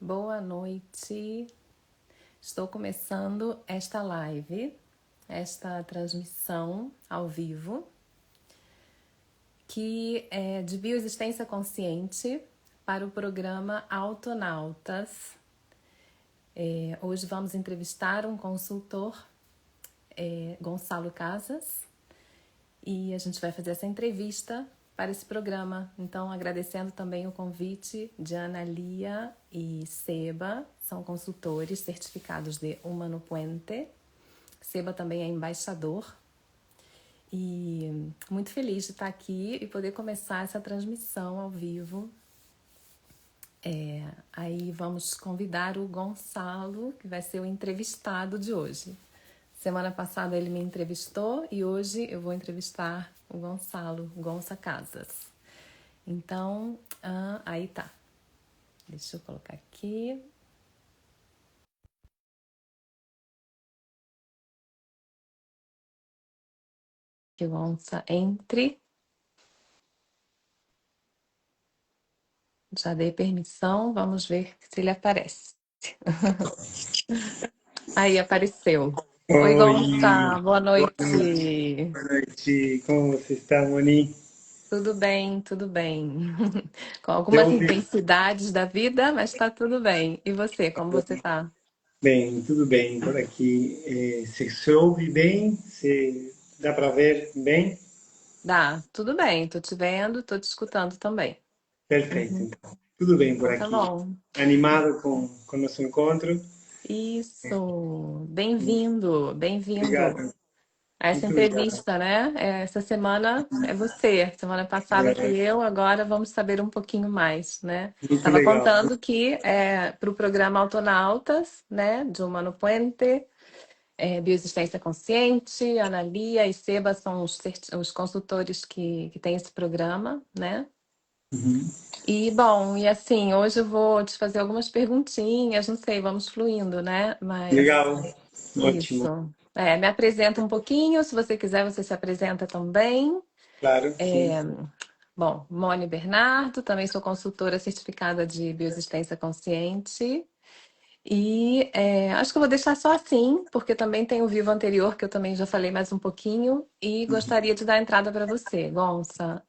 Boa noite. Estou começando esta live, esta transmissão ao vivo, que é de bioexistência consciente para o programa Autonautas. Hoje vamos entrevistar um consultor, Gonçalo Casas, e a gente vai fazer essa entrevista para esse programa. Então, agradecendo também o convite de Ana Lia e Seba, são consultores certificados de Humano Puente. Seba também é embaixador. E muito feliz de estar aqui e poder começar essa transmissão ao vivo. Aí vamos convidar o Gonçalo, que vai ser o entrevistado de hoje. Semana passada ele me entrevistou e hoje eu vou entrevistar o Gonçalo, Gonça Casas. Então, aí tá. Deixa eu colocar aqui. Que o Gonça entre. Já dei permissão, vamos ver se ele aparece. Aí apareceu. Oi, Gonça, boa noite. Boa noite, como você está, Moni? Tudo bem, tudo bem. Com Já algumas ouvi. intensidades da vida, mas tá tudo bem. E você, como você tá? Bem, tudo bem por aqui. Se ouve bem? Dá para ver bem? Dá, tudo bem, tô te vendo, tô te escutando também. Perfeito, Uhum. então. Tudo bem por Então tá aqui. bom. Animado com o nosso encontro? Isso, bem-vindo, bem-vindo Obrigado, a essa muito obrigado. entrevista, né? Essa semana é você, semana passada fui É, eu, agora vamos saber um pouquinho mais, né? muito Tava legal. contando que para o programa Autonautas, né, de Humano Puente, Bioexistência Consciente, Ana Lia e Seba são os consultores que têm esse programa, né? Uhum. E, bom, e assim, hoje eu vou te fazer algumas perguntinhas, não sei, vamos fluindo, né? Mas Legal, ótimo, isso. Me apresenta um pouquinho, se você quiser, você se apresenta também. claro, sim. Bom, Mone Bernardo, também sou consultora certificada de bioexistência consciente. E acho que eu vou deixar só assim, porque também tem o vivo anterior, que eu também já falei mais um pouquinho, e gostaria de dar a entrada para você, Gonça.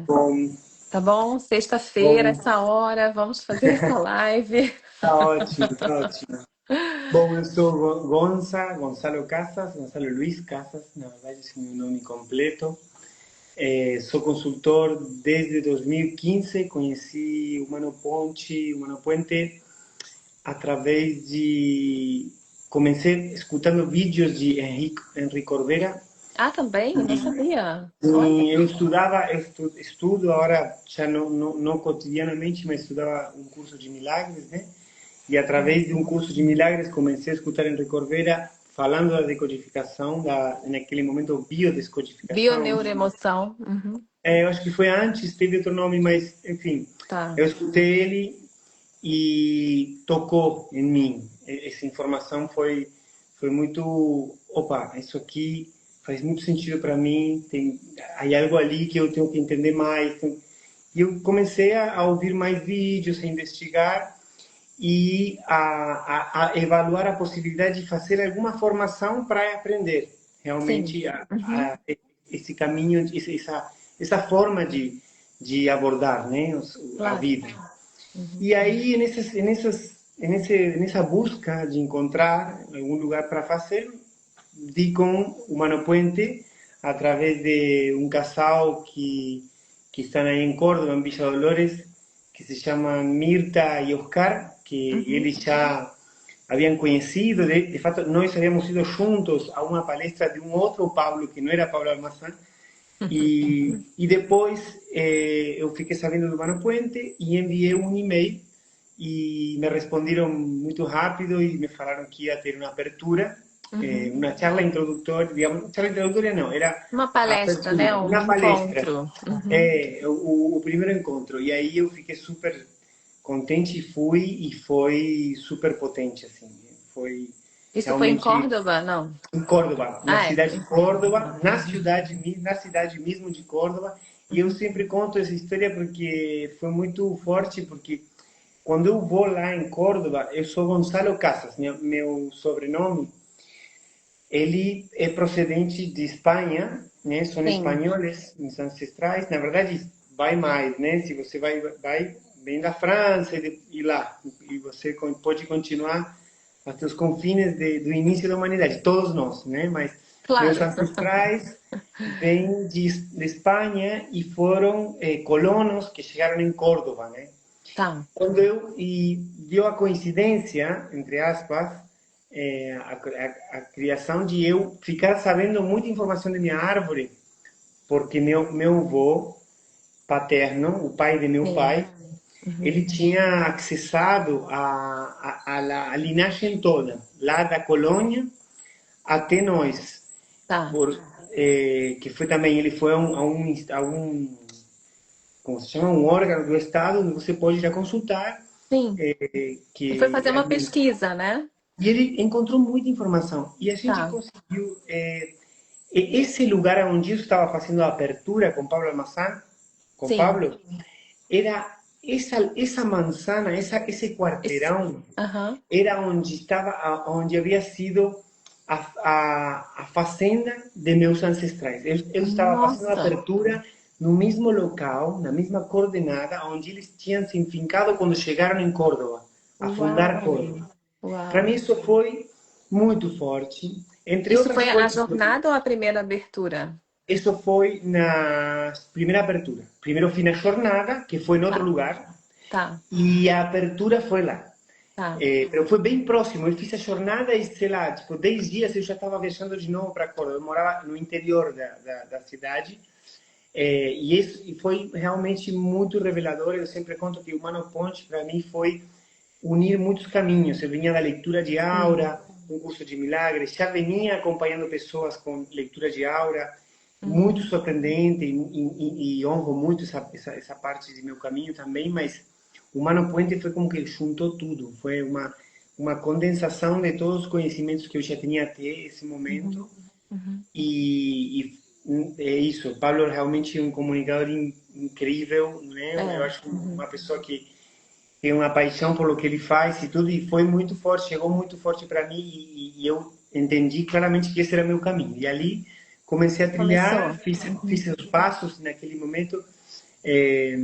Bom, Tá bom? Sexta-feira, bom, essa hora, vamos fazer essa live. tá ótimo, tá ótimo. Bom, eu sou Gonçalo Casas, Gonçalo Luiz Casas, na verdade esse é o meu nome completo. Sou consultor desde 2015, conheci Humano Puente através de... Comecei escutando vídeos de Henrique Corvera. Ah, também? Não sabia. Olha. E eu estudo agora, já não cotidianamente, mas estudava um curso de milagres, né? E através de um curso de milagres comecei a escutar Henrique Corvera falando da decodificação, naquele momento biodescodificação. Bioneuroemoção. Uhum. Eu acho que foi antes, teve outro nome, mas enfim, Tá. eu escutei ele e tocou em mim. Essa informação foi muito, opa, isso aqui faz muito sentido para mim, há algo ali que eu tenho que entender mais. E eu comecei a ouvir mais vídeos, a investigar e a evaluar a possibilidade de fazer alguma formação para aprender Sim. realmente Uhum. esse caminho, essa forma de abordar, né, a Claro. vida. Uhum. E aí, nessa busca de encontrar algum lugar para fazer, di com o Mano Puente, através de um casal que estão aí em Córdoba, em Villa Dolores, que se chama Mirta e Oscar, que Uhum. eles já haviam conhecido, de fato, nós habíamos ido juntos a uma palestra de um outro Pablo, que não era Pablo Almazán, e depois eu fiquei sabendo do Mano Puente e enviei um e-mail e me responderam muito rápido e me falaram que ia ter uma abertura, Uhum. uma charla introdutória, digamos, charla introdutória não, era Uma a palestra, né? abertura, Um uma palestra, encontro. Uhum. o primeiro encontro. E aí eu fiquei super contente e foi super potente, assim, foi Isso foi em realmente Córdoba? Não. em Córdoba, na Ah, cidade em de Córdoba, Córdoba. Uhum. na cidade mesmo de Córdoba. E eu Uhum. sempre conto essa história porque foi muito forte, porque quando eu vou lá em Córdoba, eu sou Gonçalo Casas, meu sobrenome, ele é procedente de Espanha, né? São Sim. espanhóis, os ancestrais. Na verdade, vai mais, né? Se você vai vem da França e lá, e você pode continuar até os confins do início da humanidade, todos nós, né? Mas meus Claro. ancestrais vêm de Espanha e foram colonos que chegaram em Córdoba, né? Tá. Quando e deu a coincidência, entre aspas, a criação de eu ficar sabendo muita informação da minha árvore, porque meu avô paterno, o pai de meu Sim. pai, ele Uhum. tinha acessado a linhagem toda, lá da colônia até nós, Tá. por, que foi também, ele foi a um, como se chama, um órgão do Estado, onde você pode ir a consultar, Sim. Você foi que fazer uma pesquisa, né? e ele encontrou muita informação. E a gente Tá. conseguiu. Esse lugar onde eu estava fazendo a abertura com Pablo Almazán, com Sim. Pablo, era essa manzana, esse Esse... quarteirão, Aham. era onde havia sido a fazenda de meus ancestrais. Eu estava fazendo a Nossa. abertura no mesmo local, na mesma coordenada, onde eles tinham se enfincado quando chegaram em Córdoba, a fundar Uau. Córdoba. Para mim Uau. isso foi muito forte. Entre Isso outras foi a coisas, jornada ou a primeira abertura? isso foi na primeira abertura. Primeiro fiz na jornada, que foi em outro Tá. lugar, Tá. e a abertura foi lá. Tá. Mas foi bem próximo. Eu fiz a jornada e, sei lá, tipo, 10 dias eu já estava viajando de novo para Córdoba. Eu morava no interior da cidade. E foi realmente muito revelador. Eu sempre conto que o Humano Ponte, para mim, foi unir muitos caminhos. Eu vinha da leitura de Sim. aura, um curso de milagres, já vinha acompanhando pessoas com leitura de aura, muito Uhum. surpreendente e honro muito essa parte de meu caminho também, mas o Mano Puente foi como que juntou tudo, foi uma condensação de todos os conhecimentos que eu já tinha até esse Uhum. momento Uhum. e é isso, o Pablo é realmente um comunicador incrível, né? Eu É. acho Uhum. uma pessoa que tem uma paixão pelo que ele faz e tudo, e foi muito forte, chegou muito forte para mim e eu entendi claramente que esse era meu caminho. E ali comecei a trilhar, Começou. fiz Uhum. os passos naquele momento, eh,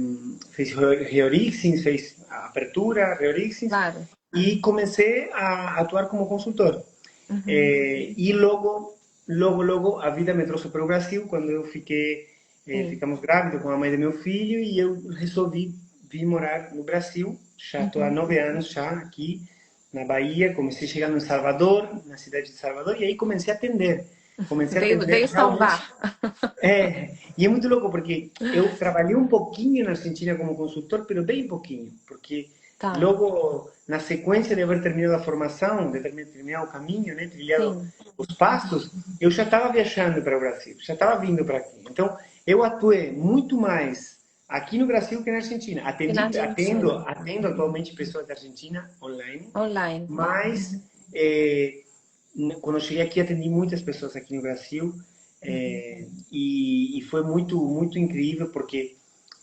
fiz Reorixins, fez a apertura, Reorixins, Claro. e comecei a atuar como consultor. Uhum. E logo, a vida me trouxe para o Brasil, quando eu Sim. ficamos grávidos com a mãe do meu filho, e eu resolvi vir morar no Brasil. Já estou há Uhum. 9 anos já aqui na Bahia. Comecei chegando em Salvador, na cidade de Salvador, e aí comecei a atender. Comecei a Veio, atender veio realmente. salvar. E é muito louco porque eu trabalhei um pouquinho na Argentina como consultor, pero bem pouquinho, porque Tá. logo na sequência de haver terminado a formação, de ter terminado o caminho, né, trilhado Sim. os passos, eu já estava viajando para o Brasil, já estava vindo para aqui. Então, eu atuei muito mais aqui no Brasil que na Argentina. E na Argentina. Atendo atualmente pessoas da Argentina online, Online. mas Uhum. quando eu cheguei aqui atendi muitas pessoas aqui no Brasil Uhum. e foi muito incrível porque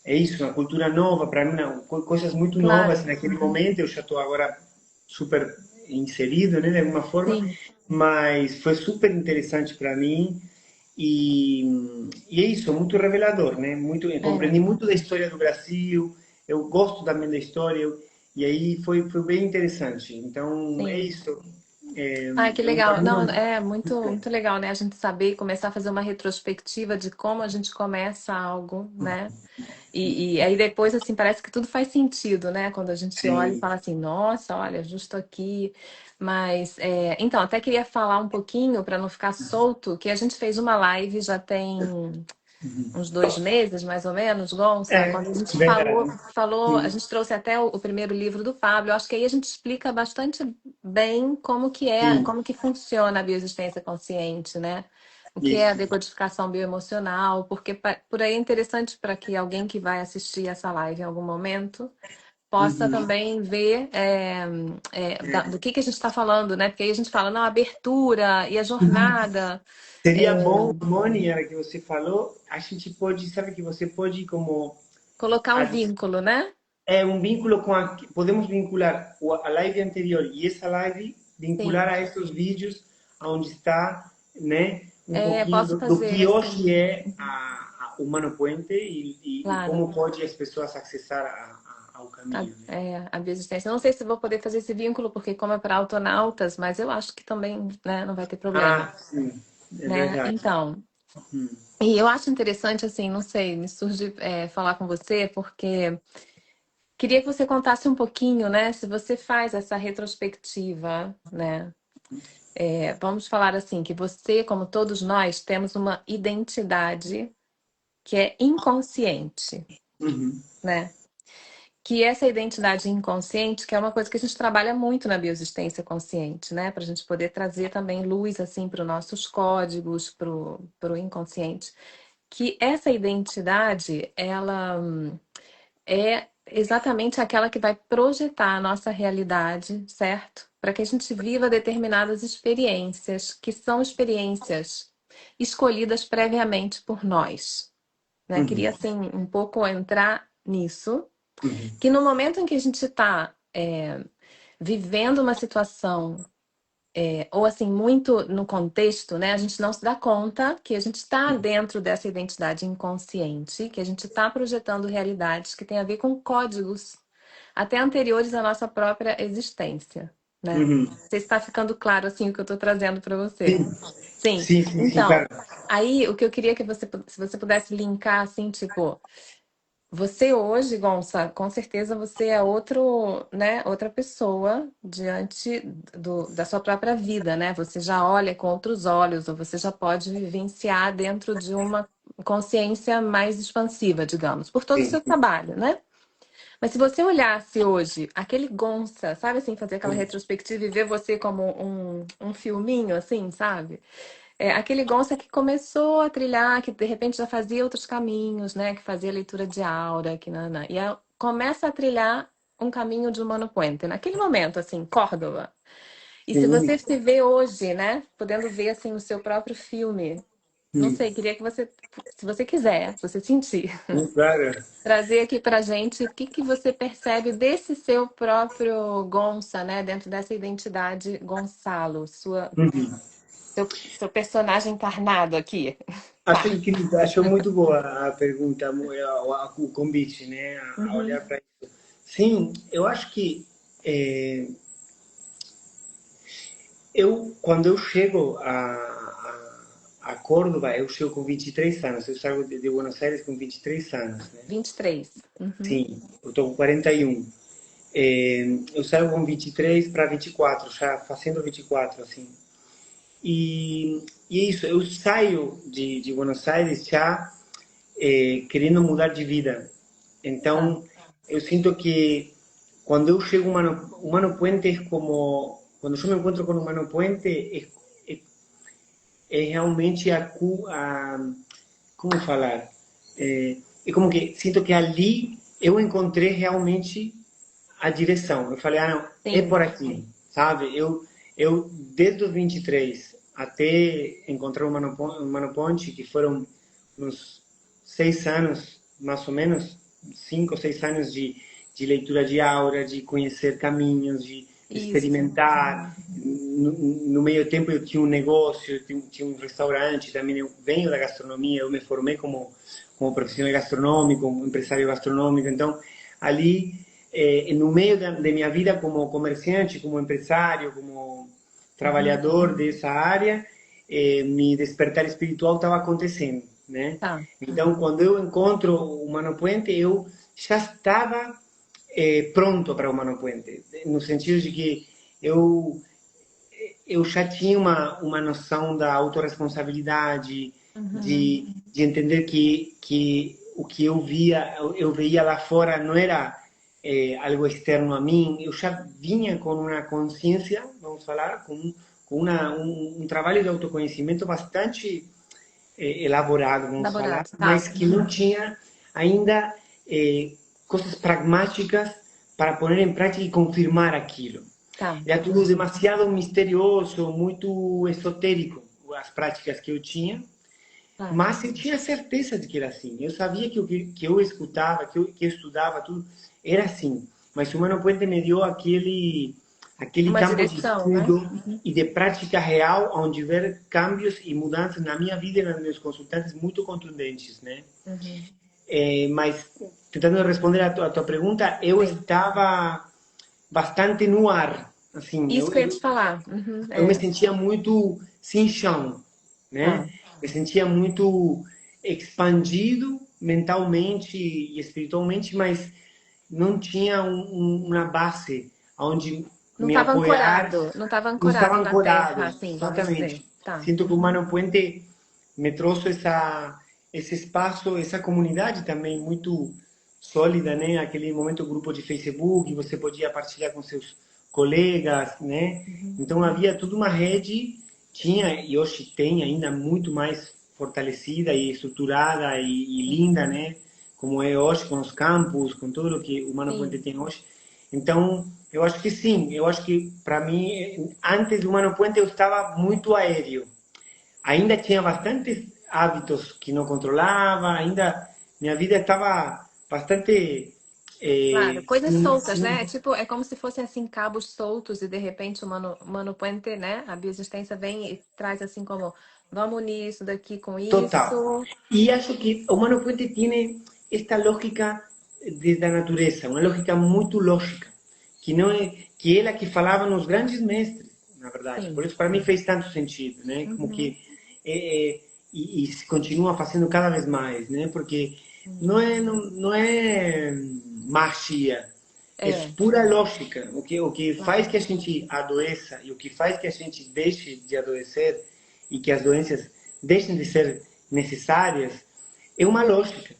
é isso, uma cultura nova para mim, coisas muito novas Claro. naquele Uhum. momento. Eu já estou agora super inserido, né, de alguma forma, Sim. mas foi super interessante para mim e, e é isso, muito revelador, né? Muito, eu É. compreendi muito da história do Brasil, eu gosto também da história, e aí foi bem interessante. Então, é Sim. isso. Ai, que É um legal. Não, caminho. é muito legal, né? A gente saber e começar a fazer uma retrospectiva de como a gente começa algo, né? E aí depois, assim, parece que tudo faz sentido, né? Quando a gente olha e Sim. fala assim, nossa, olha, justo aqui. Mas, então, até queria falar um pouquinho, para não ficar solto, que a gente fez uma live já tem uns 2 meses, mais ou menos, Gonça, É, quando a gente verdade. falou, a Sim. gente trouxe até o primeiro livro do Fábio. Eu acho que aí a gente explica bastante bem como que Sim. como que funciona a bioexistência consciente, né? O que é a Isso. decodificação bioemocional, porque por aí é interessante para que alguém que vai assistir essa live em algum momento possa Uhum. também ver do que a gente está falando, né? Porque aí a gente fala, não, a abertura e a jornada. Seria bom, Mônica, que você falou, a gente pode, sabe que você pode como Colocar um adi- vínculo, né? é um vínculo com a... Podemos vincular a live anterior e essa live, vincular Sim. a esses vídeos onde está, né, um pouquinho Posso do fazer que assim. hoje é o Mano Puente e Claro. como pode as pessoas acessar ao caminho, né? A biosistência. Eu não sei se vou poder fazer esse vínculo, porque como é para autonautas, mas eu acho que também, né, não vai ter problema, Ah, sim, é né? verdade. Então, Hum. e eu acho interessante, assim, não sei, me surge falar com você, porque queria que você contasse um pouquinho, né, se você faz essa retrospectiva, né? Vamos falar assim, que você, como todos nós, temos uma identidade que é inconsciente, Uhum. né? Que essa identidade inconsciente, que é uma coisa que a gente trabalha muito na biosistência consciente, né? Para a gente poder trazer também luz assim para os nossos códigos, para o inconsciente. Que essa identidade, ela é exatamente aquela que vai projetar a nossa realidade, certo? Para que a gente viva determinadas experiências, que são experiências escolhidas previamente por nós, né? Uhum. Queria assim um pouco entrar nisso Uhum. que no momento em que a gente está vivendo uma situação, ou assim, muito no contexto, né, a gente não se dá conta que a gente está dentro dessa identidade inconsciente, que a gente está projetando realidades que têm a ver com códigos até anteriores à nossa própria existência, né? Uhum. Não sei se está ficando claro assim o que eu estou trazendo para você. Sim, Sim, sim, sim, sim, então, claro. aí o que eu queria que você, se você pudesse linkar assim, tipo, você hoje, Gonça, com certeza você é outro, né, outra pessoa diante da sua própria vida, né? Você já olha com outros olhos, ou você já pode vivenciar dentro de uma consciência mais expansiva, digamos, por todo o Sim. seu trabalho, né? Mas se você olhasse hoje aquele Gonça, sabe assim, fazer aquela retrospectiva e ver você como um filminho, assim, sabe? Aquele Gonça que começou a trilhar, que de repente já fazia outros caminhos, né? Que fazia leitura de aura, que nanã, começa a trilhar um caminho de Humano Puente. Naquele momento, assim, Córdoba. E se Sim. você se vê hoje, né? Podendo ver, assim, o seu próprio filme. Não Hum. sei, queria que você, se você quiser, se você sentir, Claro. trazer aqui pra gente o que que você percebe desse seu próprio Gonça, né? Dentro dessa identidade Gonçalo, Uhum. seu personagem encarnado aqui. Acho Pá. incrível, acho muito boa a pergunta, o convite, né, a Uhum. olhar para isso. Sim, eu acho que quando eu chego a Córdoba, eu chego com 23 anos, eu saio de Buenos Aires com 23 anos, né? 23. Uhum. Sim, eu estou com 41. Eu saio com 23 para 24, já fazendo 24, assim. E é isso, eu saio de Buenos Aires já querendo mudar de vida. Tá. Então, eu sinto que quando eu chego a Mano Puente é como... Quando eu me encontro com o Mano Puente, é, é realmente como falar? É como que sinto que ali eu encontrei realmente a direção. Eu falei, ah, não, é Sim. por aqui, sabe? Eu desde os 23 até encontrar o Mano Ponte, que foram uns 6 anos, mais ou menos, 5 ou 6 anos de leitura de aura, de conhecer caminhos, de Isso. experimentar. No meio tempo eu tinha um negócio, eu tinha um restaurante, também eu venho da gastronomia, eu me formei como profissional gastronômico, como empresário gastronômico, então ali no meio de minha vida como comerciante, como empresário, como Uhum. trabalhador dessa área, me despertar espiritual estava acontecendo, né? Tá. Então, quando eu encontro o Mano Puente, eu já estava pronto para o Mano Puente, no sentido de que eu eu já tinha uma noção da autorresponsabilidade, Uhum. de entender que o que eu veia lá fora não era algo externo a mim, eu já vinha com uma consciência, vamos falar, com um trabalho de autoconhecimento bastante elaborado, vamos falar, Elaborado. Tá. mas que não Uhum. tinha ainda coisas pragmáticas para pôr em prática e confirmar aquilo. Tá. Era tudo demasiado misterioso, muito esotérico, as práticas que eu tinha, Tá. mas eu tinha certeza de que era assim. Eu sabia que o que eu escutava, que eu estudava, tudo era assim. Mas o Humano Puente me deu aquele Uma campo de direção, né? estudo e de prática real, onde ver cambios e mudanças na minha vida e nos meus consultantes muito contundentes, né? Uhum. Mas tentando responder a tua pergunta, eu Sim. estava bastante no ar, assim, Isso que eu ia te falar. eu me sentia muito sem chão, Tá. né? Me sentia muito expandido mentalmente e espiritualmente, mas não tinha uma base onde Não me estava apoiar, ancorado, não estava não estava ancorado na terra, ancorado, assim, vamos dizer. exatamente. Tá. Sinto que o Uhum. Humano Puente me trouxe esse espaço, essa comunidade também muito sólida, né? Aquele momento grupo de Facebook, você podia partilhar com seus colegas, né? Uhum. Então havia toda uma rede, tinha e hoje tem ainda muito mais fortalecida e estruturada e linda, né? Como é hoje com os campos, com tudo o que o Humano Puente Sim. tem hoje. Então, eu acho que sim, eu acho que para mim, antes do Humano Puente eu estava muito aéreo. Ainda tinha bastantes hábitos que não controlava, ainda minha vida estava bastante Claro, coisas soltas, né? É sim, tipo, é como se fossem assim cabos soltos e de repente o Mano Puente, né? A bioexistência vem e traz assim como vamos unir isso daqui com total. isso. Y acho que o Humano Puente tiene esta lógica desde a natureza, uma lógica muito lógica, que não é que é a que falavam os grandes mestres, na verdade. Sim. Por isso para mim fez tanto sentido, né? Como Uhum. que e se continua fazendo cada vez mais, né? Porque não é magia, é É, pura lógica. O que faz claro. que a gente adoeça e o que faz que a gente deixe de adoecer e que as doenças deixem de ser necessárias é uma lógica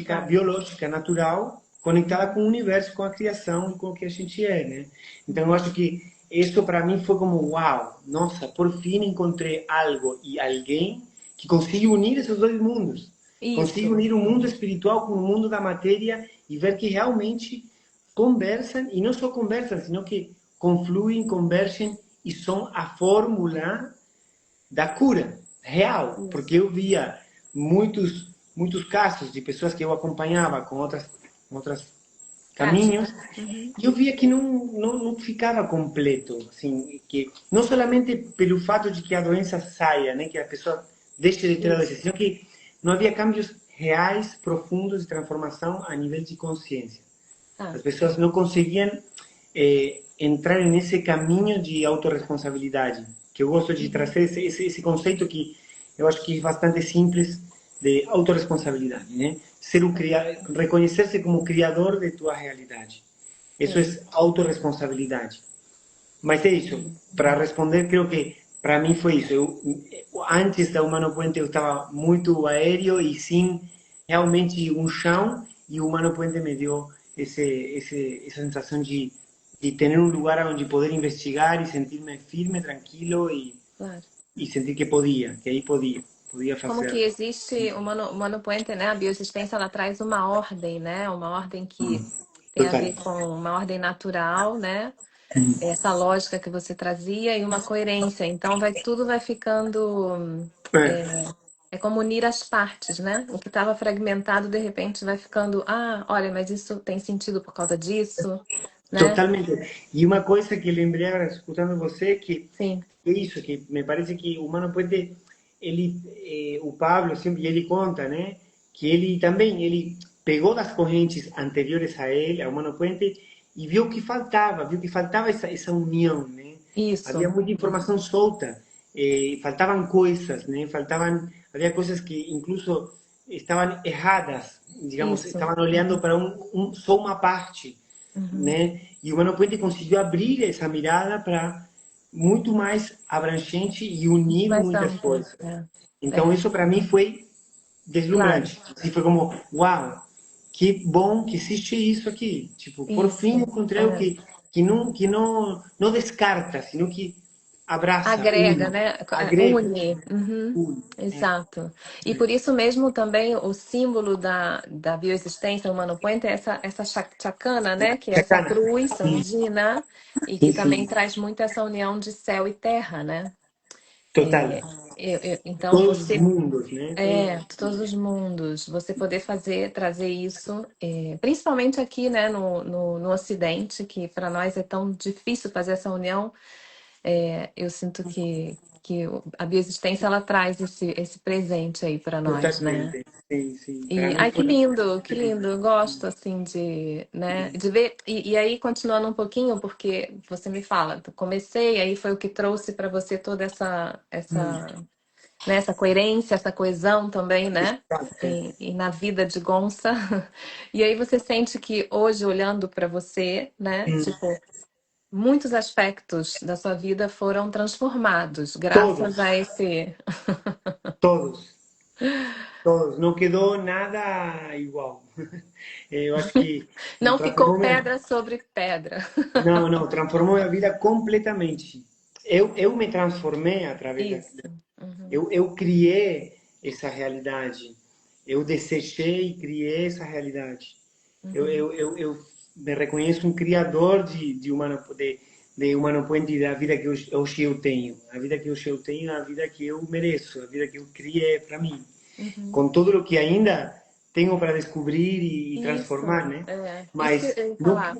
Claro. biológica, natural, conectada com o universo, com a criação e com o que a gente é, né? Então eu acho que isso para mim foi como, uau, nossa, por fim encontrei algo e alguém que consiga unir esses dois mundos. Consiga Isso. unir o mundo espiritual com o mundo da matéria e ver que realmente conversam, e não só conversam, sino que confluem, convergem e são a fórmula da cura real, porque Isso. eu via muitos casos de pessoas que eu acompanhava com outros caminhos Prática. Uhum. e eu via que não ficava completo, assim, que não somente pelo fato de que a doença saia, né, que a pessoa deixe de ter a doença, Isso. sino que não havia cambios reais, profundos de transformação a nível de consciência. Tá. As pessoas não conseguiam entrar nesse caminho de autorresponsabilidade, que eu gosto de Uhum. trazer esse conceito que eu acho que é bastante simples de autorresponsabilidade, né? Ser reconhecer-se como criador de tua realidade. Isso é Sim. autorresponsabilidade. Mas é isso. Para responder, creo que para mim foi isso. Antes da Humano Puente eu estava muito aéreo e sem realmente um chão, e o Humano Puente me deu essa sensação de ter um lugar onde poder investigar e sentir-me firme, tranquilo Claro. e sentir que podia, que aí podia Como que fazer. existe o Mano Puente, né? A bioexistência ela traz uma ordem, né? Uma ordem que tem a Total. ver com uma ordem natural, né? Essa lógica que você trazia e uma coerência. Então vai tudo vai ficando É. é, é como unir as partes, né? O que estava fragmentado de repente vai ficando, ah, olha, mas isso tem sentido por causa disso, né? Totalmente. E uma coisa que lembrei agora, escutando você, que Sim, é isso, que me parece que o Mano Puente, o Pablo sempre, ele conta, né, que ele pegou das correntes anteriores a ele, ao Mano Puente, e viu que faltava essa união, né? Havia isso. muita informação solta, faltavam coisas, né? Havia coisas que incluso estavam erradas, digamos, Isso. estavam olhando para só uma parte, Uhum. né? E o Mano Puente conseguiu abrir essa mirada para muito mais abrangente e unir Mais muitas amplo. coisas. É, Então é, isso para mim foi claro. deslumbrante. Assim, foi como, uau, que bom que existe isso aqui. Tipo, por fim Isso. encontrei o É. que não descarta, sino que abraça, Agrega, une, né? agrega, Une. Uhum. une. Exato. E por isso mesmo também o símbolo da bioexistência humano puente é essa chacana, né? Que é essa Sacana. cruz Sim, andina e que sim, também sim. traz muito essa união de céu e terra, né? Total. Então Todos os você mundos, né? Todos os todos os mundos, você poder trazer isso, principalmente aqui, né, no Ocidente, que para nós é tão difícil fazer essa união, eu sinto que a bioexistência ela traz esse presente aí para nós, né? totalmente. Sim, sim. Para E, nós ai, foi que lindo, eu gosto, assim, de, né, de ver, e aí, continuando um pouquinho, porque você me fala, comecei, aí foi o que trouxe para você toda né, essa coerência, essa coesão também, né, exato. e na vida de Gonça, e aí você sente que hoje, olhando para você, né, Hum, tipo, muitos aspectos da sua vida foram transformados graças Todos, a esse... todos, todos. Não quedou nada igual. Eu acho que Não ficou transformou pedra sobre pedra. não, não, transformou minha vida completamente. Eu me transformei através Isso. Uhum. eu criei essa realidade. Eu desejei e criei essa realidade. Uhum. Eu me reconheço um criador de Humano Puente da vida que hoje eu tenho. A vida que hoje eu tenho é a vida que eu mereço, a vida que eu criei para mim. Uhum. Com tudo o que ainda tenho para descobrir e transformar, Isso, né? isso que Mas eu ia falar.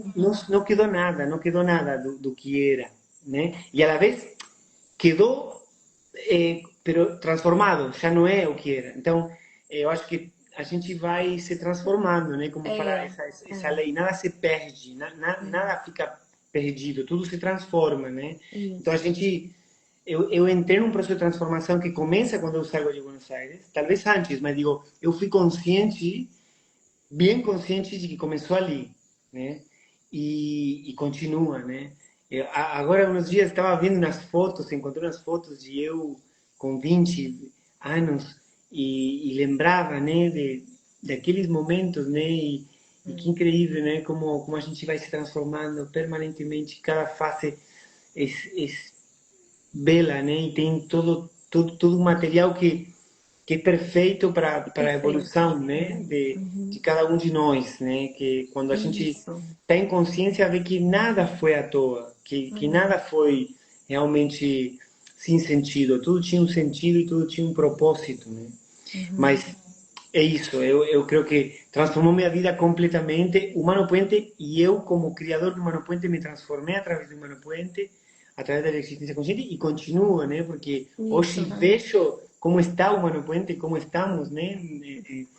não quedou nada, não quedou nada do que era, né? E a la vez quedou, pero transformado, já não é o que era. Então, eu acho que a gente vai se transformando, né? Como fala É, essa é, lei, nada se perde, nada fica perdido, tudo se transforma, né? Então a isso. gente eu entrei num processo de transformação que começa quando eu saio de Buenos Aires, talvez antes, mas digo, eu fui consciente, bem consciente de que começou ali, né? E continua, né? Agora, uns dias, estava vendo nas fotos, encontrei umas fotos de eu com 20 anos e lembrava, né, daqueles momentos, né? E que Hum. incrível, né? Como a gente vai se transformando permanentemente, cada fase é, é bela, né? E tem todo um material que é perfeito para a Perfeito. evolução, né? De Uhum. cada um de nós, né? Que quando a gente Isso. tem consciência vê que nada foi à toa, que Uhum. nada foi realmente sem sentido, tudo tinha um sentido e tudo tinha um propósito, né? Uhum. Mas é isso, eu creio que transformou minha vida completamente. Humano Puente e eu, como criador do Humano Puente, me transformei através do Humano Puente, através da existência consciente e continuo, né? Porque hoje Isso. vejo como está o Humano Puente, como estamos, né?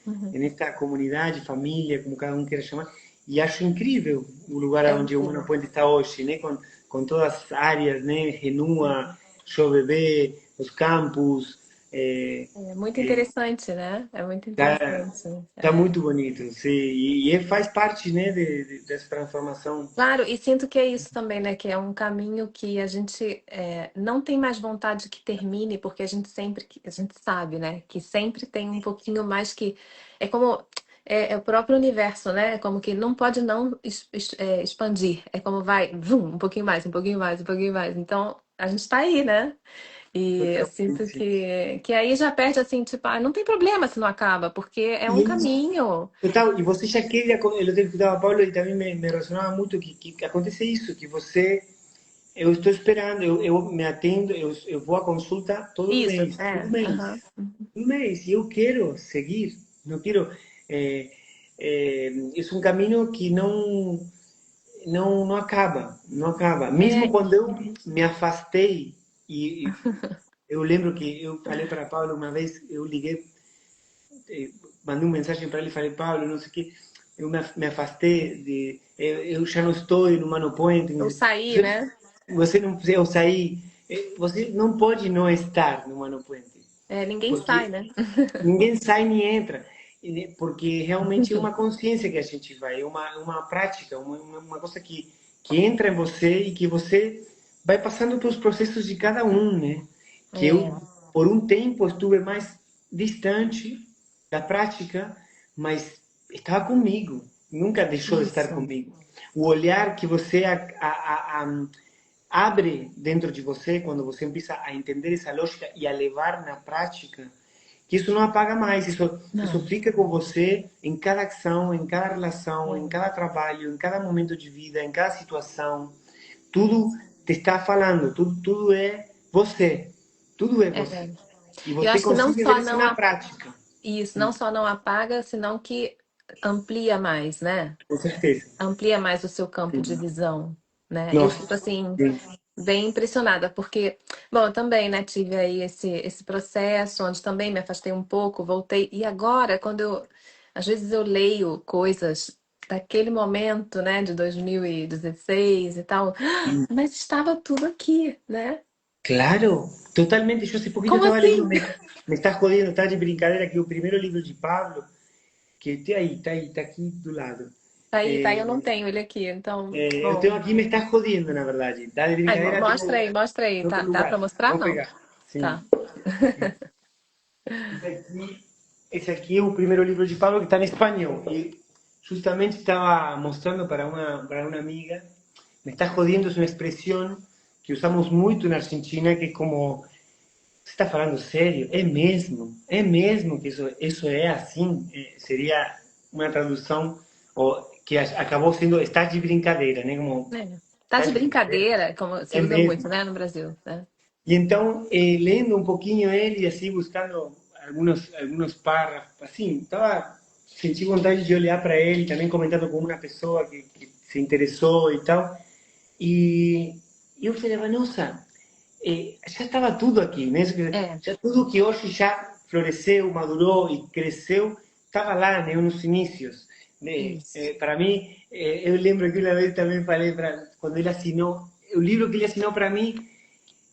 Uhum. Nesta comunidade, família, como cada um queira chamar, e acho incrível o lugar É onde o Humano incrível. Puente está hoje, né? Com todas as áreas, né? Renua, Show Bebê, os campos, é, É muito interessante, né? É muito tá, interessante. tá É. muito bonito, sim, faz parte, né, dessa transformação. Claro, e sinto que é isso também, né? Que é um caminho que a gente não tem mais vontade que termine, porque a gente sabe, né? Que sempre tem um pouquinho mais que é como é o próprio universo, né? É como que não pode não expandir. É como vai, vum, um pouquinho mais, um pouquinho mais, um pouquinho mais. Então a gente tá aí, né? E eu sinto Totalmente. que aí já perde assim, tipo, não tem problema se não acaba, porque é um E, caminho. total, e você já queria, eu te escutava, Paulo, e também me resonava muito que acontece isso, que você, eu estou esperando, eu me atendo, eu vou à consulta Isso, todo mês, aham. todo mês, e eu quero seguir, não quero, é, é um caminho que não acaba, não acaba. Mesmo quando eu me afastei, e eu lembro que eu falei para Paulo uma vez, eu liguei, mandei uma mensagem para ele e falei, Paulo, não sei o que, eu me afastei, eu já não estou no Mano Point, Eu saí, né? você não precisa, eu saí, você não pode não estar no Mano Point, Ninguém sai, porque né? ninguém sai nem entra, porque realmente é uma consciência que a gente vai, é uma prática, uma coisa que entra em você e que você vai passando pelos processos de cada um, né? Que É, eu, por um tempo, estuve mais distante da prática, mas estava comigo, nunca deixou de estar isso. comigo. O olhar que você abre dentro de você quando você empieza a entender essa lógica e a levar na prática, que isso não apaga mais, isso Não. fica com você em cada ação, em cada relação, em É. cada trabalho, em cada momento de vida, em cada situação. Tudo te está falando, tudo é você. Tudo é É. possível. E Eu você acho que não consegue ver só isso não, na prática. isso, não só não apaga, senão que amplia mais, né? Com certeza. Amplia mais o seu campo de visão, né? Eu Nossa, fico assim, sim. bem impressionada, porque, bom, eu também, né, tive aí esse processo onde também me afastei um pouco, voltei, e agora, às vezes eu leio coisas daquele momento, né, de 2016 e tal, mas estava tudo aqui, né? Claro, totalmente. Yo hace poquito Como estaba leyendo, assim? me estás jodiendo, está de brincadeira, que o primeiro livro de Pablo, que está aqui do lado. Tá aí, eu Eh, não tenho ele aqui, então, eu tenho bom. aqui, me estás jodiendo, na verdade. Está de Ai, brincadeira, tengo mostra aí, en tá, outro dá pra lugar. mostrar? Vou Não. pegar. Sim. Tá. Esse aqui, esse aqui é o primeiro livro de Pablo que está em espanhol. E justamente estaba mostrando para una amiga, me está jodiendo, es una expresión que usamos mucho en Argentina, que es como, você está falando sério? É mesmo que isso é assim? Seria uma tradução que acabou sendo, está de brincadeira, né? Como, É. Tá está de de brincadeira? brincadeira, como se É usa muito, mesmo. né, no Brasil, né? E então, lendo um pouquinho ele, assim, buscando alguns párrafos, assim, senti vontade de olhar para ele, também comentando com uma pessoa que se interessou e tal. E eu falei, nossa, já estava tudo aqui, né? É, Já tudo que hoje já floresceu, madurou e cresceu, estava lá, né, nos inícios. Né? isso. Para mim, eu lembro que uma vez também falei, quando ele assinou, o livro que ele assinou para mim,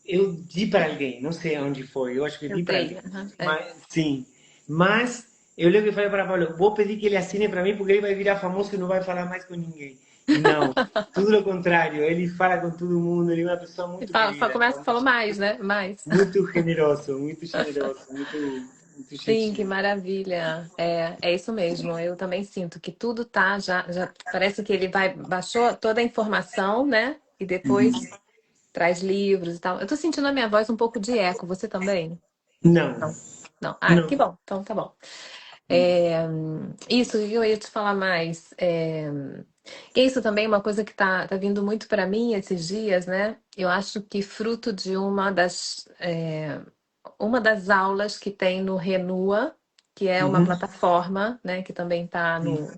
eu di para alguém, não sei onde foi, eu acho que Eu di para dei. alguém. Aham, é. Mas, sim, mas eu lembro que falei para Paulo, vou pedir que ele assine para mim porque ele vai virar famoso e não vai falar mais com ninguém. E não, tudo o contrário, ele fala com todo mundo, ele é uma pessoa E muito querida, começa, falou mais, né? Mais. muito generoso, muito Sim, que gentil. maravilha. É isso mesmo. Eu também sinto que tudo tá já parece que ele baixou toda a informação, né? E depois traz livros e tal. Eu tô sentindo a minha voz um pouco de eco. Você também? Não, Não. Não. Ah, que não. bom. Então tá bom. É, isso, eu ia te falar mais. Que isso também é uma coisa que tá vindo muito para mim esses dias, né? Eu acho que fruto de uma das aulas que tem no Renua, que é uma Uhum. plataforma, né? Que também está no.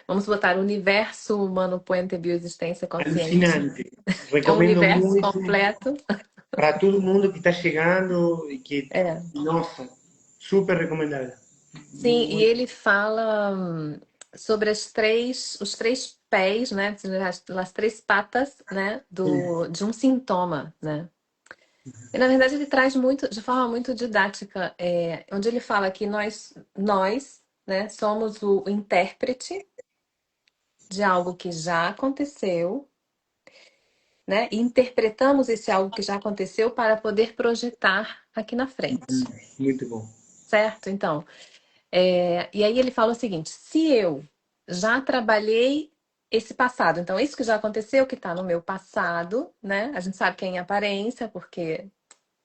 Vamos botar Universo Humano Puente Bioexistência Consciente. Alucinante. É um Recomendo universo muito completo. para todo mundo que está chegando e que, É. nossa, super recomendada. Sim, e Muito. ele fala sobre os três pés, né? As três patas, né? De um sintoma, né? E na verdade ele traz muito, de forma muito didática, onde ele fala que nós, né, somos o intérprete de algo que já aconteceu, né? E interpretamos esse algo que já aconteceu para poder projetar aqui na frente, Muito bom. certo? Então, e aí ele fala o seguinte: se eu já trabalhei esse passado, então isso que já aconteceu, que está no meu passado, né? A gente sabe que é em aparência, porque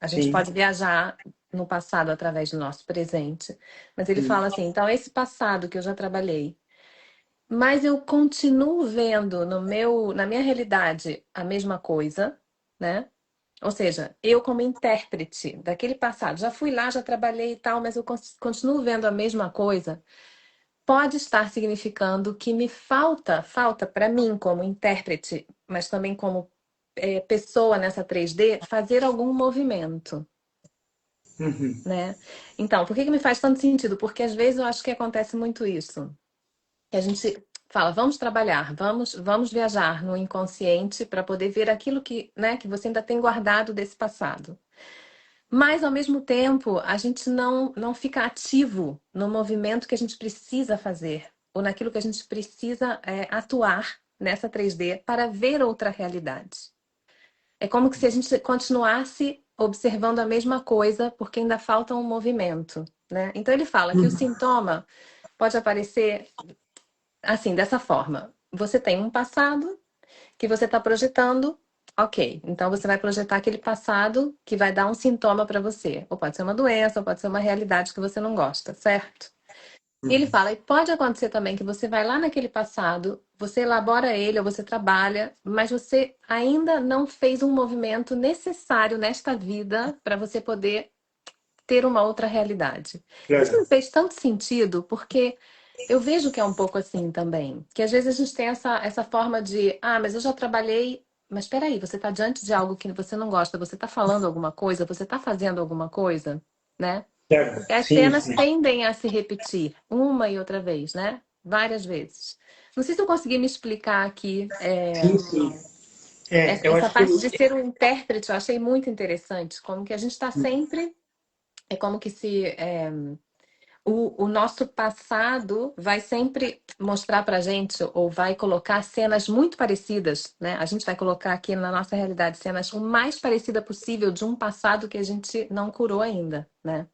a gente Sim, pode viajar no passado através do nosso presente. Mas ele sim. fala assim: então esse passado que eu já trabalhei, mas eu continuo vendo na minha realidade a mesma coisa, né? Ou seja, eu como intérprete daquele passado, já fui lá, já trabalhei e tal, mas eu continuo vendo a mesma coisa, pode estar significando que me falta para mim como intérprete, mas também como pessoa nessa 3D, fazer algum movimento, Uhum. né? Então, por que que me faz tanto sentido? Porque às vezes eu acho que acontece muito isso. Que a gente fala, vamos trabalhar, vamos viajar no inconsciente para poder ver aquilo que, né, que você ainda tem guardado desse passado. Mas, ao mesmo tempo, a gente não fica ativo no movimento que a gente precisa fazer, ou naquilo que a gente precisa atuar nessa 3D para ver outra realidade. É como que se a gente continuasse observando a mesma coisa, porque ainda falta um movimento, né? Então, ele fala que o sintoma pode aparecer assim, dessa forma. Você tem um passado que você está projetando. Ok, então você vai projetar aquele passado que vai dar um sintoma para você. Ou pode ser uma doença, ou pode ser uma realidade que você não gosta, certo? E ele fala, e pode acontecer também que você vai lá naquele passado, você elabora ele ou você trabalha, mas você ainda não fez um movimento necessário nesta vida para você poder ter uma outra realidade. Isso Claro, me fez tanto sentido, porque eu vejo que é um pouco assim também. Que às vezes a gente tem essa forma de, ah, mas eu já trabalhei. Mas espera aí, você está diante de algo que você não gosta, você está falando alguma coisa, você está fazendo alguma coisa, né? claro. Porque as Sim, cenas sim. tendem a se repetir uma e outra vez, né? Várias vezes. Não sei se eu consegui me explicar aqui. Sim, sim. Eu Essa acho que parte de ser um intérprete eu achei muito interessante. Como que a gente está sempre. É como que se. O nosso passado vai sempre mostrar pra gente, ou vai colocar cenas muito parecidas, né? A gente vai colocar aqui na nossa realidade cenas o mais parecida possível de um passado que a gente não curou ainda, né?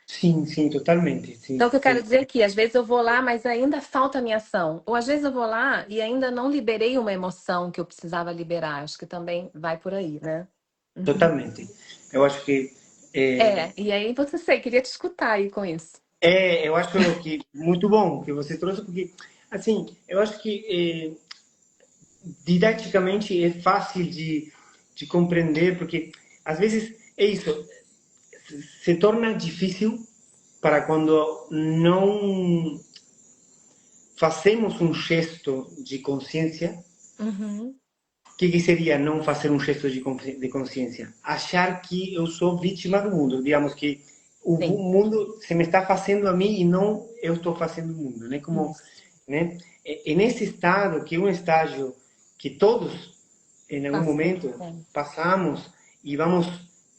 sim, sim, totalmente. Então, Sim, o que eu quero sim. dizer aqui, às vezes eu vou lá, mas ainda falta a minha ação. Ou às vezes eu vou lá e ainda não liberei uma emoção que eu precisava liberar. Acho que também vai por aí, né? Uhum. Totalmente. Eu acho que é, E aí você sei, queria te escutar aí com isso. eu acho que muito bom que você trouxe, porque assim, eu acho que didaticamente é fácil de compreender, porque às vezes é isso, se torna difícil para quando não fazemos um gesto de consciência. Uhum. O que seria não fazer um gesto de consciência? Achar que eu sou vítima do mundo. Digamos que o Sim, mundo se me está fazendo a mim e não eu estou fazendo o mundo. Né? Como, isso. né? E nesse estado, que é um estágio que todos, em algum Passa. momento, É. passamos e vamos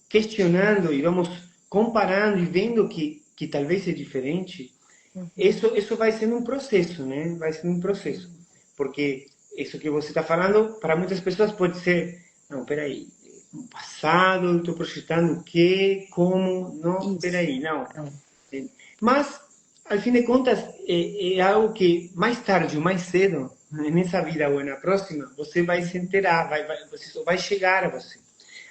questionando e vamos comparando e vendo que talvez é diferente, Uhum. isso vai sendo um processo, né? Vai sendo um processo. Porque isso que você está falando, para muitas pessoas pode ser, não, peraí, no passado eu estou projetando o quê, como, não, Isso. peraí, não. É. Mas, ao fim de contas, é algo que mais tarde ou mais cedo, nessa vida ou na próxima, você vai se Uhum. enterar, você só vai chegar a você.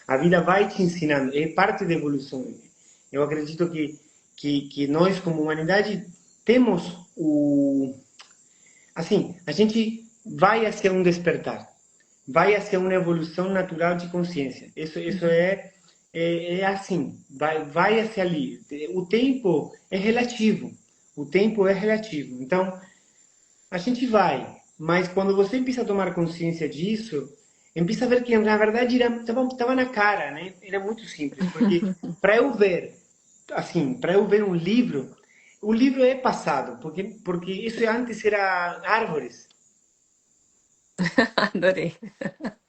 A vida vai te ensinando, é parte da evolução. Eu acredito que nós, como humanidade, temos o. Assim, a gente vai hacia um despertar, vai hacia uma evolução natural de consciência. Isso Uhum. é assim, vai hacia ali. O tempo é relativo. O tempo é relativo. Então, a gente vai, mas quando você empieza a tomar consciência disso, empieza a ver que na verdade estava na cara, né? Era muito simples, porque para eu ver, assim, para eu ver um livro, o livro é passado, porque isso antes era árvores, Adorei.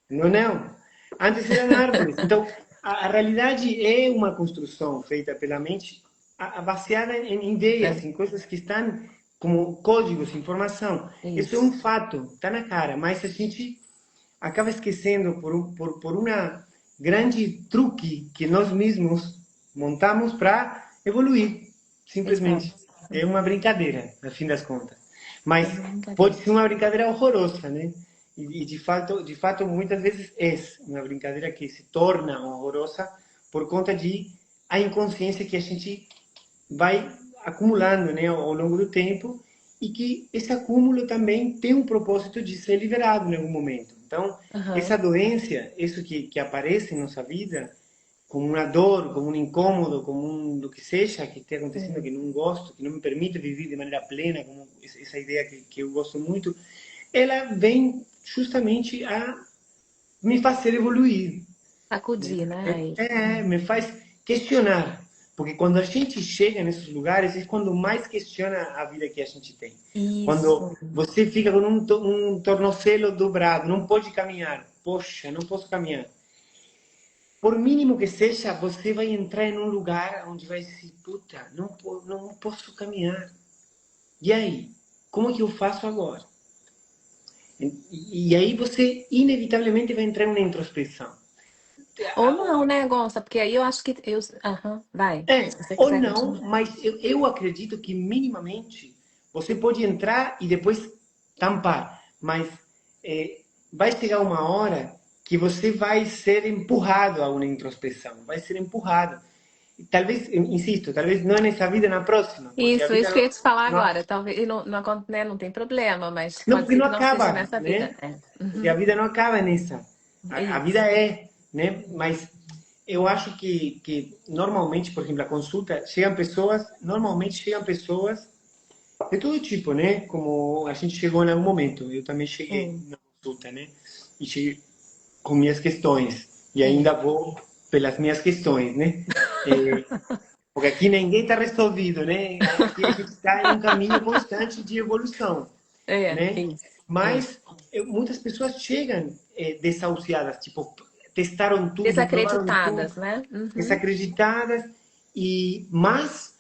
não, não. Antes eram árvores. Então, a realidade é uma construção feita pela mente baseada em ideias, É, em coisas que estão como códigos, informação. Isso é um isso. fato, está na cara, mas a gente acaba esquecendo por uma grande truque que nós mesmos montamos para evoluir, simplesmente. Exato. É uma brincadeira, no fim das contas. É Mas uma pode brincadeira. ser uma brincadeira horrorosa, né? E de fato, muitas vezes é uma brincadeira que se torna horrorosa por conta de a inconsciência que a gente vai acumulando, né, ao longo do tempo e que esse acúmulo também tem um propósito de ser liberado em algum momento. Então, essa Aham. doença, isso que aparece em nossa vida, como uma dor, como um incômodo, como do que seja que esteja acontecendo que Sim. não gosto, que não me permite viver de maneira plena, como essa ideia que eu gosto muito, ela vem justamente a me fazer evoluir, né? Acudir, né? Aí. Me faz questionar. Porque quando a gente chega nesses lugares, é quando mais questiona a vida que a gente tem. Quando Isso. você fica com um tornozelo dobrado, não pode caminhar. Poxa, não posso caminhar. Por mínimo que seja, você vai entrar em um lugar onde vai se, puta, não posso caminhar. E aí? Como é que eu faço agora? E aí você, inevitavelmente, vai entrar em uma introspecção. Ou não, né, Gonça? Porque aí eu acho que eu. Aham. Vai. É, Se você ou quiser não, continuar. mas eu acredito que minimamente você pode entrar e depois tampar, mas vai chegar uma hora que você vai ser empurrado a uma introspecção, vai ser empurrado. talvez, insisto, talvez não nessa vida, na próxima, porque a vida Isso que eu ia te falar não, agora. Talvez e não, né, não tem problema, mas não, pode porque ser não que não seja acaba, nessa vida. né? É. Porque a Uhum. vida não acaba nessa. A vida Isso. é, né? Mas eu acho que normalmente, por exemplo, a consulta, normalmente chegam pessoas de todo tipo, né? Como a gente chegou em algum momento. Eu também cheguei Sim, na consulta, né? E cheguei com minhas questões. E ainda sim. vou pelas minhas questões, né? Porque aqui ninguém está resolvido, né? Aqui a gente está em um caminho constante de evolução, É, né? isso, isso. Mas muitas pessoas chegam desahuciadas, tipo, testaram tudo, provaram tudo, Desacreditadas, né? Uhum. desacreditadas e mais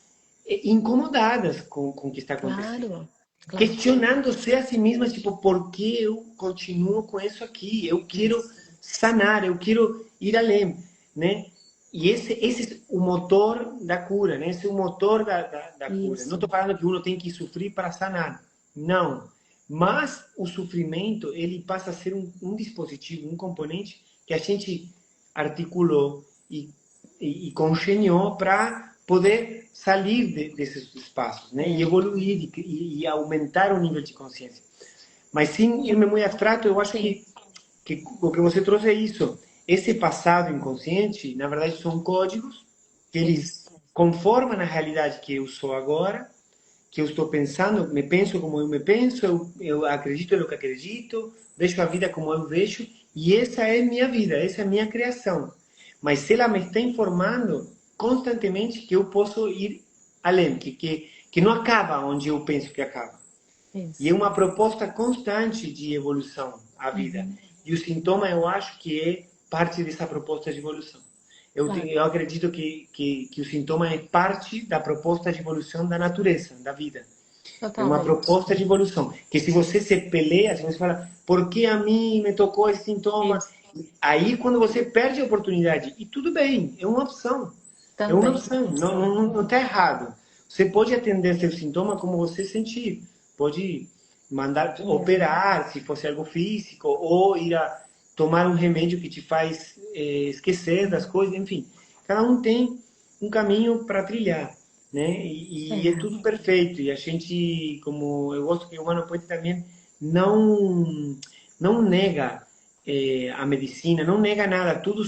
incomodadas com o que está acontecendo. Claro, claro. Questionando-se a si mesmas, tipo, por que eu continuo com isso aqui? Eu quero Isso. sanar, eu quero ir além, né? E esse é o motor da cura, né? Esse é o motor da cura. Não Isso. estou falando que uno tem que sofrer para sanar, não. Mas o sofrimento, ele passa a ser um dispositivo, um componente que a gente articulou e congeniou para poder sair desses espaços, né? E É. evoluir e aumentar o nível de consciência. Mas sem irme muito abstrato, eu acho Sim, que o que você trouxe é isso. Esse passado inconsciente, na verdade, são códigos que eles isso. conformam a realidade que eu sou agora, que eu estou pensando, me penso como eu me penso, eu acredito no que acredito, vejo a vida como eu vejo, e essa é minha vida, essa é minha criação. Mas se ela me está informando constantemente que eu posso ir além, que não acaba onde eu penso que acaba. E é Isso. uma proposta constante de evolução à vida. Uhum. E o sintoma, eu acho que é parte dessa proposta de evolução. Claro. Eu acredito que o sintoma é parte da proposta de evolução da natureza, da vida. É uma Totalmente. proposta de evolução. Que se você se peleia, se você fala, por que a mim me tocou esse sintoma? Isso. Aí quando você perde a oportunidade, e tudo bem, é uma opção. É uma Também. opção, não está errado. Você pode atender seu sintoma como você sentir. Pode mandar É. operar, se fosse algo físico, ou ir a tomar um remédio que te faz esquecer das coisas, enfim. Cada um tem um caminho para trilhar, né? E é É. tudo perfeito. E a gente, como eu gosto que o Humano Poeta também não nega a medicina, não nega nada. Tudo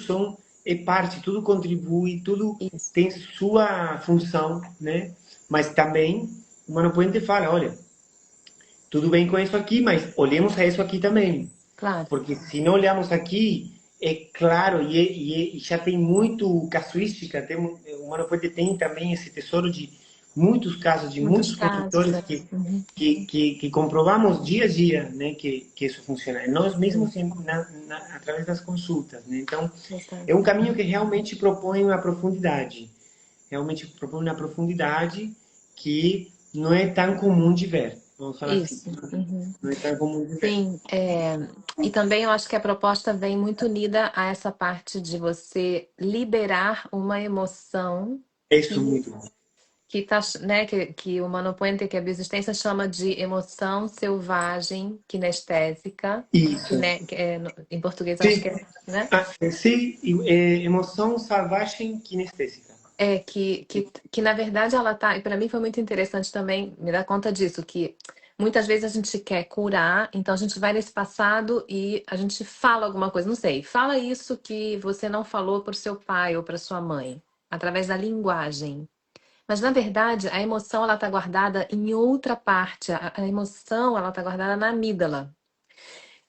é parte, tudo contribui, tudo Isso. tem sua função, né? Mas também o Humano Poeta fala, olha, tudo bem com isso aqui, mas olhemos a isso aqui também. Claro. Porque se não olharmos aqui, é claro, e já tem muito casuística, o Mano Poeta tem também esse tesouro de muitos casos, de Muitos muitos casos. consultores É. Uhum. que comprovamos dia a dia, né, que isso funciona. Nós mesmos, Isso. através das consultas, né? Então, é Exato. um caminho que realmente propõe uma profundidade. Realmente propõe uma profundidade que não é tão comum de ver. Vamos falar assim. Isso. Uhum. Não é tão comum de ver. Sim, e também eu acho que a proposta vem muito unida a essa parte de você liberar uma emoção Isso é que muito bom. que tá, né, que o Mano Puente, que a bioexistência chama de emoção selvagem kinestésica, Isso. que em português eu acho Sim, que é, né? sim, emoção selvagem kinestésica. Que na verdade ela tá, e para mim foi muito interessante também me dar conta disso, que muitas vezes a gente quer curar, então a gente vai nesse passado e a gente fala alguma coisa, não sei, fala isso que você não falou para o seu pai ou para sua mãe, através da linguagem. Mas na verdade a emoção ela está guardada em outra parte, a emoção ela está guardada na amígdala.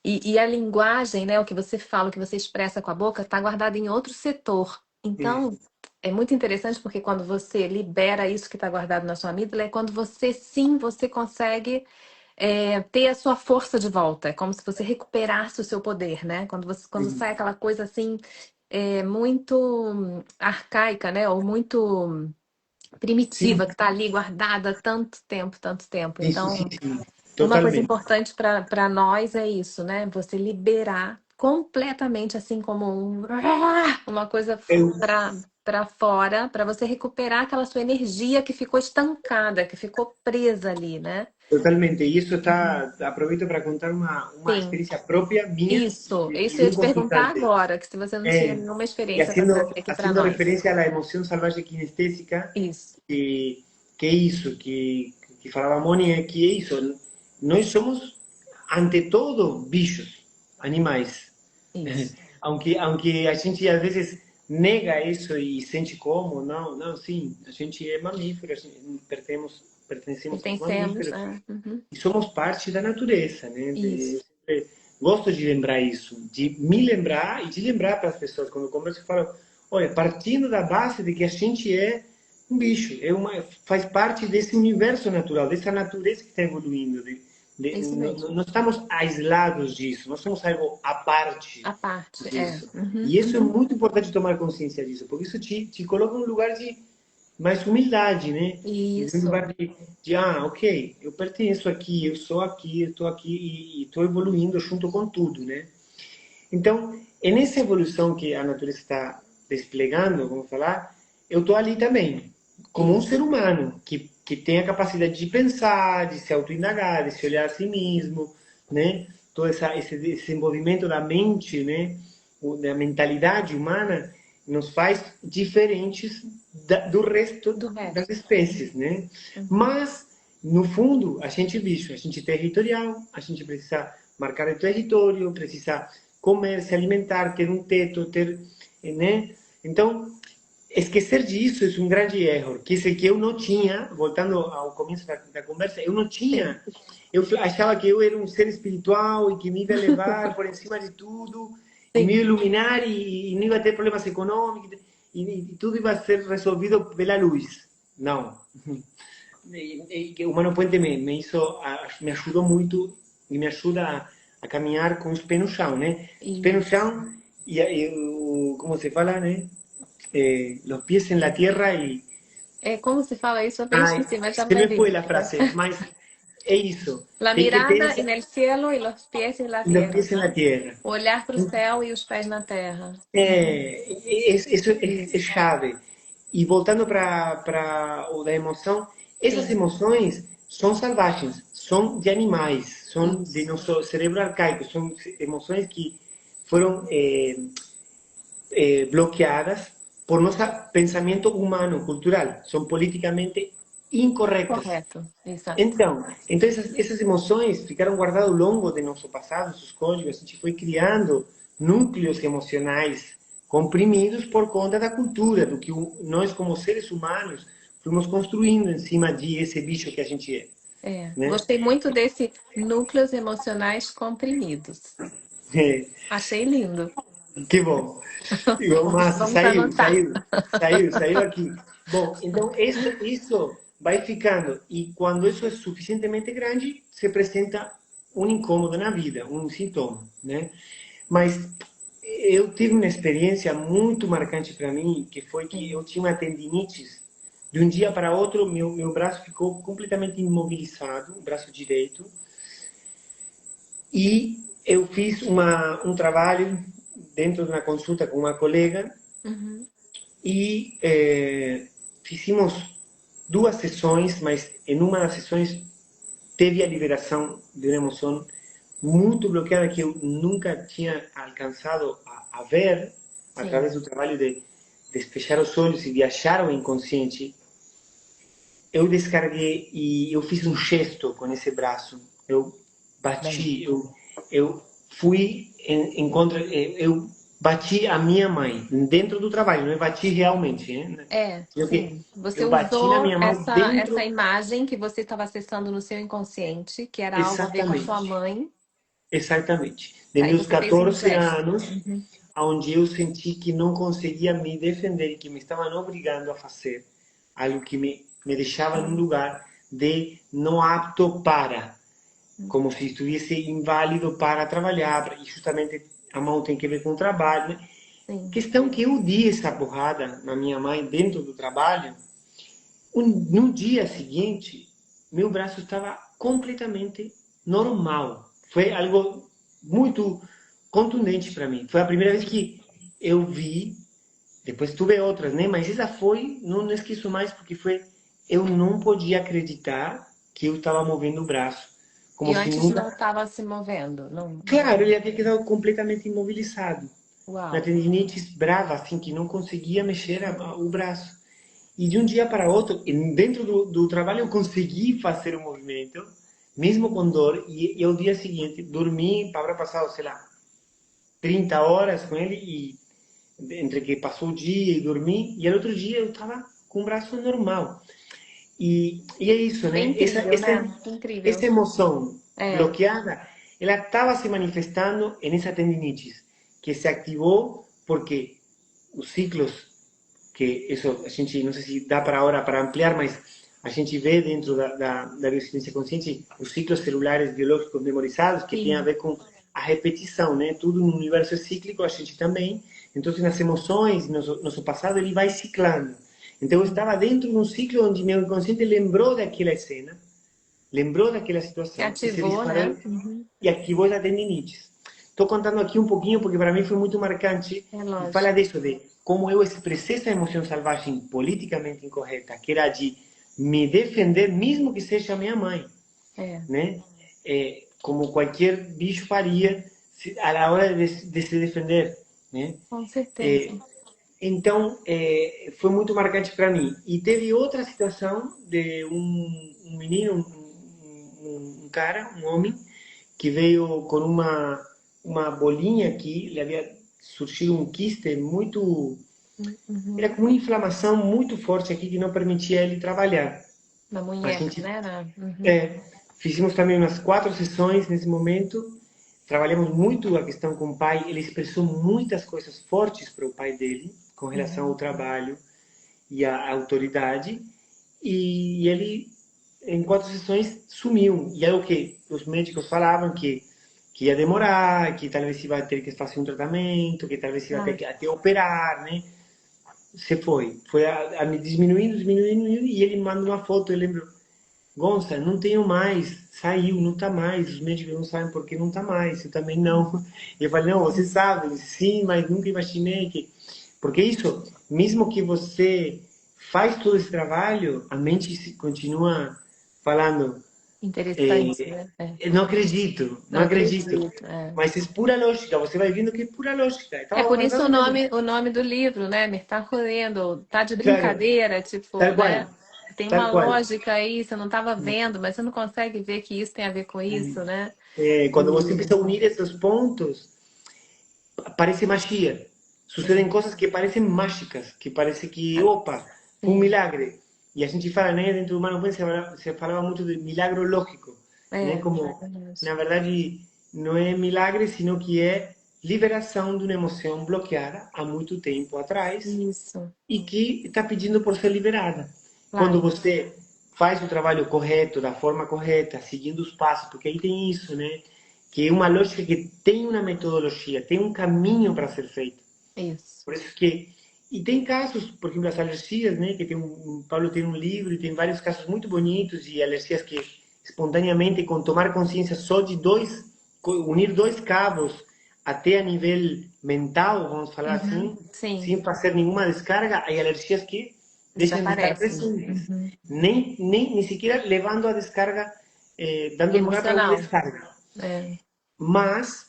E a linguagem, né, o que você fala, o que você expressa com a boca, está guardado em outro setor. Então, Isso, é muito interessante porque quando você libera isso que está guardado na sua amígdala, é quando você sim, você consegue ter a sua força de volta. É como se você recuperasse o seu poder, né? Quando sai sim, aquela coisa assim, muito arcaica, né? Ou muito primitiva, sim, que está ali guardada há tanto tempo, tanto tempo. isso, sim, Então, sim, uma coisa totalmente. importante para nós é isso, né? Você liberar. completamente assim como uma coisa Eu, para fora, para você recuperar aquela sua energia que ficou estancada, que ficou presa ali, né? totalmente. E isso Uhum. está, aproveito para contar uma Sim, experiência própria minha e isso eu de ia um te perguntar consultante. agora, que se você não tinha É, nenhuma e experiência para trazer aqui para haciendo nós. referência à emoção salvaje kinestésica, Isso, que, que é isso que falava a Moni, é que é isso. Nós somos, ante todo, bichos, animais. isso. Aunque a gente às vezes nega isso e sente como, não, não, sim, a gente é mamífero, a gente pertencemos aos Pertencemos, mamíferos é. Uhum. e somos parte da natureza, né? Eu Isso, sempre gosto de lembrar isso, de me lembrar e de lembrar para as pessoas quando eu converso, eu falo, olha, partindo da base de que a gente é um bicho, faz parte desse universo natural, dessa natureza que está evoluindo. isso mesmo. Não estamos aislados disso, nós somos algo à parte A parte, é. disso. Uhum, E isso é uhum. muito importante tomar consciência disso, porque isso te coloca num lugar de mais humildade, né? E um Isso. lugar ok, eu pertenço aqui, eu sou aqui, eu estou aqui e estou evoluindo junto com tudo, né? Então, é nessa evolução que a natureza está desplegando, vamos falar, eu estou ali também, como um ser Isso. humano, que tem a capacidade de pensar, de se autoindagar, de se olhar a si mesmo, né? Todo esse desenvolvimento da mente, né? Da mentalidade humana, nos faz diferentes do resto Do das resto. espécies, né? Uhum. Mas, no fundo, a gente é bicho, a gente é territorial, a gente precisa marcar o território, precisa comer, se alimentar, ter um teto, ter, né? Então, esquecer disso é um grande erro, que é que eu não tinha, voltando ao começo da conversa, eu não Sim. tinha, eu achava que eu era um ser espiritual e que me ia levar por cima de tudo, e me ia Sim. iluminar e não ia ter problemas econômicos, e tudo ia ser resolvido pela luz. Não. O Mano Puente me ajudou muito e me ajuda a caminhar com os pés no chão, né? Os pés no Isso. chão como se fala, né? Los pies en la tierra y... É, como se fala isso? Eu até Ai, esqueci, mas se me aprendi. foi a frase, mas é isso. La Tem que ter mirada en el cielo y los pies en la los tierra, pies en la né? tierra. Olhar para o céu e os pés na terra. Uhum. Isso é chave. E voltando para o da emoção, essas Sim, emoções são selvagens, são de animais, são de isso. nosso cérebro arcaico, são emoções que foram bloqueadas por nosso pensamento humano, cultural, são politicamente incorretas. Correto. Exato. Então essas emoções ficaram guardadas ao longo de nosso passado, nossos códigos, a gente foi criando núcleos emocionais comprimidos por conta da cultura, do que nós como seres humanos fomos construindo em cima de esse bicho que a gente é, É. né? Gostei muito desse núcleos emocionais comprimidos. Achei lindo. Que bom. Igual massa, Vamos anotar. saiu aqui. Bom, então isso vai ficando e quando isso é suficientemente grande, se apresenta um incômodo na vida, um sintoma, né? Mas eu tive uma experiência muito marcante para mim, que foi que eu Sim. tinha uma tendinite. De um dia para outro, meu braço ficou completamente imobilizado, o braço direito, e eu fiz um trabalho dentro de uma consulta com uma colega Uhum. e fizemos duas sessões, mas em uma das sessões teve a liberação de uma emoção muito bloqueada que eu nunca tinha alcançado a ver através Sim. do trabalho de despejar os olhos e viajar ao inconsciente. Eu descarguei e eu fiz um gesto com esse braço. Eu Bem. bati, eu fui em contra, eu bati a minha mãe dentro do trabalho, não é bati realmente, né? É, Eu, que, sim. Você eu bati na usou minha mão essa dentro, imagem que você estava acessando no seu inconsciente, que era algo a ver com a sua exatamente, mãe. exatamente. De Aí meus você fez um 14 gesto. anos, Uhum. onde eu senti que não conseguia me defender, que me estavam obrigando a fazer algo que me deixava num lugar de não apto para, como se estivesse inválido para trabalhar, e justamente a mão tem que ver com o trabalho, né? Sim. Questão que eu dei essa porrada na minha mãe dentro do trabalho, no dia seguinte, meu braço estava completamente normal. Foi algo muito contundente para mim. Foi a primeira vez que eu vi, depois tuve outras, né? Mas essa foi, não esqueço mais, porque foi, eu não podia acreditar que eu estava movendo o braço, E como se antes não nunca. estava se movendo, não. Claro, ele havia quedado completamente imobilizado. Uma Uau. tendinite brava, assim, que não conseguia mexer o braço. E de um dia para outro, dentro do trabalho, eu consegui fazer o movimento, mesmo com dor, e ao dia seguinte, dormi, para passar, sei lá, 30 horas com ele, e entre que passou o dia e dormi, e no outro dia eu estava com o braço normal. E é isso, É né? incrível, né? Incrível. Essa emoção É, bloqueada, ela estava se manifestando nessa tendinite, que se ativou porque os ciclos, que isso a gente, não sei se dá para agora para ampliar, mas a gente vê dentro da biociência consciente os ciclos celulares biológicos memorizados, que tem a sim. ver com a repetição, né? Tudo no universo é cíclico, a gente também. Então, nas emoções, nosso passado, ele vai ciclando. Então, eu estava dentro de um ciclo onde meu inconsciente lembrou daquela cena, lembrou daquela Se situação e se ativou, né? disparou e ativou essa tendinite. Estou contando aqui um pouquinho porque para mim foi muito marcante É e fala lógico. disso, de como eu expressei essa emoção selvagem politicamente incorreta, que era de me defender, mesmo que seja minha mãe, É, né? Como qualquer bicho faria à hora de se defender, né? com certeza. É, então, foi muito marcante para mim. E teve outra situação de um menino, um cara, um homem, que veio com uma bolinha aqui, ele havia surgido um quiste muito. Era Uhum. como uma inflamação muito forte aqui que não permitia ele trabalhar. Na A munheca, gente né? Uhum. fizemos também umas 4 sessões nesse momento. Trabalhamos muito a questão com o pai. Ele expressou muitas coisas fortes para o pai dele com relação ao Uhum. trabalho e à autoridade. E ele, em 4 sessões, sumiu. E é o que os médicos falavam que ia demorar, que talvez ia ter que fazer um tratamento, que talvez ia ter Ah, que até operar, né? Você foi a me diminuindo, diminuindo, e ele manda uma foto, eu lembro, Gonça, não tenho mais, saiu, não está mais, os médicos não sabem por que não está mais, eu também não. E eu falei, não, você sabe, sim, mas nunca imaginei que... Porque isso, mesmo que você faz todo esse trabalho, a mente continua falando, interessante, né? É. não acredito, Não não acredito. acredito. É. Mas é pura lógica, você vai vendo que é pura lógica. É Estava por isso aguardando mesmo. o nome do livro, né? Me tá correndo, tá de Claro, brincadeira, tipo, tal né? cual, Tem uma tal cual. lógica aí, você não estava vendo, mas você não consegue ver que isso tem a ver com isso, né? Quando você E empieza a unir esses pontos, parece magia. Sucedem é, coisas que parecem mágicas, que parece que, opa, foi um sim, milagre. E a gente fala, né, dentro do humano, se falava muito de milagre lógico, né, é como, verdade. na verdade, não é milagre, sino que é liberação de uma emoção bloqueada há muito tempo atrás Isso, e que está pedindo por ser liberada. Quando claro. você faz o trabalho correto, da forma correta, seguindo os passos, porque aí tem isso, né? Que é uma lógica que tem uma metodologia, tem um caminho para ser feito. Isso. Por isso que e tem casos, por exemplo, as alergias, né? Que tem Paulo tem um livro e tem vários casos muito bonitos e alergias que espontaneamente, com tomar consciência só de unir dois cabos até a nível mental, vamos falar Uhum, assim, sim, sem fazer nenhuma descarga, há alergias que deixam de estar desaparece. presentes, Uhum. nem siquiera levando a descarga, dando lugar para uma Emocional. descarga. É, Mas,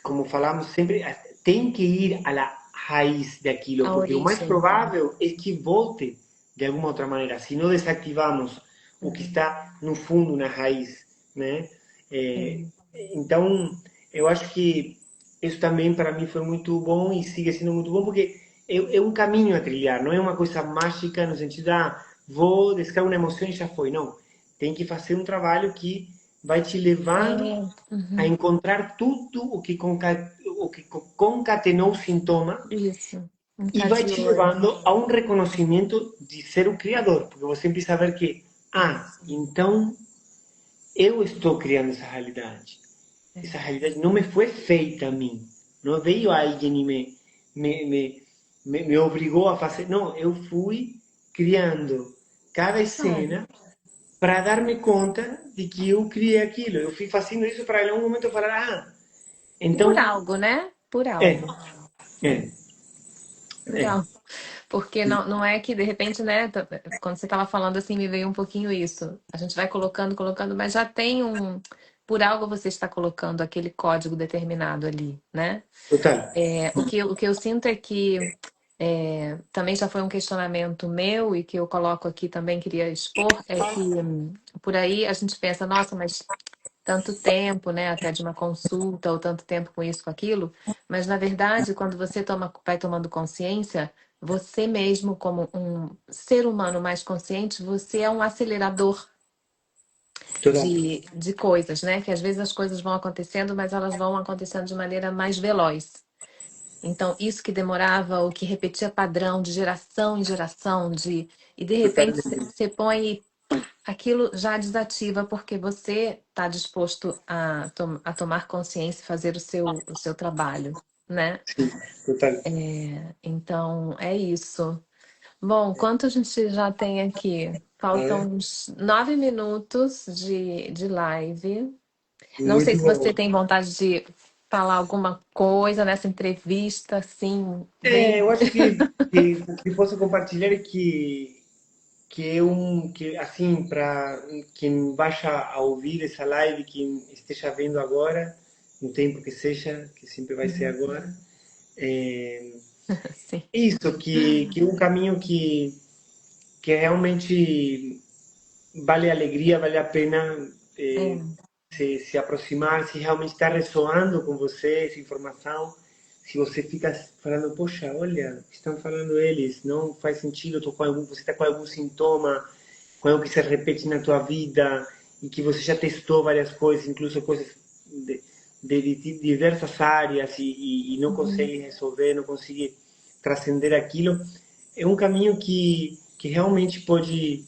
como falamos sempre, tem que ir à raiz daquilo, a porque o mais origem. provável é que volte de alguma outra maneira, se não desativamos o que Uhum. está no fundo, na raiz, né? É, É. então, eu acho que isso também para mim foi muito bom e sigue sendo muito bom, porque é um caminho a trilhar, não é uma coisa mágica no sentido de, vou descarregar uma emoção e já foi. Não, tem que fazer um trabalho que vai te levando É, a uhum. encontrar tudo o que concatenou o sintoma Isso. e vai te Encadeou. É. levando a um reconhecimento de ser o criador, porque você empieza a ver que, Isso. então eu estou criando essa realidade. Essa É. realidade não me foi feita a mim. Não veio alguém e me, me, me obrigou a fazer. Não, eu fui criando cada Claro. cena para dar-me conta de que eu criei aquilo. Eu fui fazendo isso para em algum momento falar, Então, Por algo, né? Por é, algo. é, Por é, algo. Porque não é que de repente, né? Quando você estava falando assim, me veio um pouquinho isso. A gente vai colocando, colocando, mas já tem um. Por algo você está colocando aquele código determinado ali, né? total, O que eu sinto é que também já foi um questionamento meu e que eu coloco aqui também, queria expor, é que por aí a gente pensa, nossa, mas tanto tempo, né, até de uma consulta, ou tanto tempo com isso, com aquilo, mas na verdade, quando você vai tomando consciência, você mesmo, como um ser humano mais consciente, você é um acelerador total, de coisas, né? Que às vezes as coisas vão acontecendo, mas elas vão acontecendo de maneira mais veloz. Então, isso que demorava, o que repetia padrão de geração em geração, e de repente totalmente. você põe aquilo já desativa porque você está disposto a tomar consciência e fazer o seu trabalho, né? Sim, total. Então, é isso. Bom, quanto a gente já tem aqui? A ver, Faltam uns 9 minutos de live. Não sei muito se bom. você tem vontade de falar alguma coisa nessa entrevista, assim, bem. Eu acho que o que posso compartilhar é que é que assim, para quem baixa a ouvir essa live, quem esteja vendo agora, no tempo que seja, que sempre vai ser Uhum. agora, é Sim. isso, que é um caminho que realmente vale a alegria, vale a pena É. se aproximar, se realmente está ressoando com você essa informação, se você fica falando, poxa, olha, o que estão falando eles, não faz sentido, você está com algum sintoma, com algo que se repete na tua vida e que você já testou várias coisas, incluso coisas de, de diversas áreas e não Uhum. consegue resolver, não consegue transcender aquilo, é um caminho que realmente pode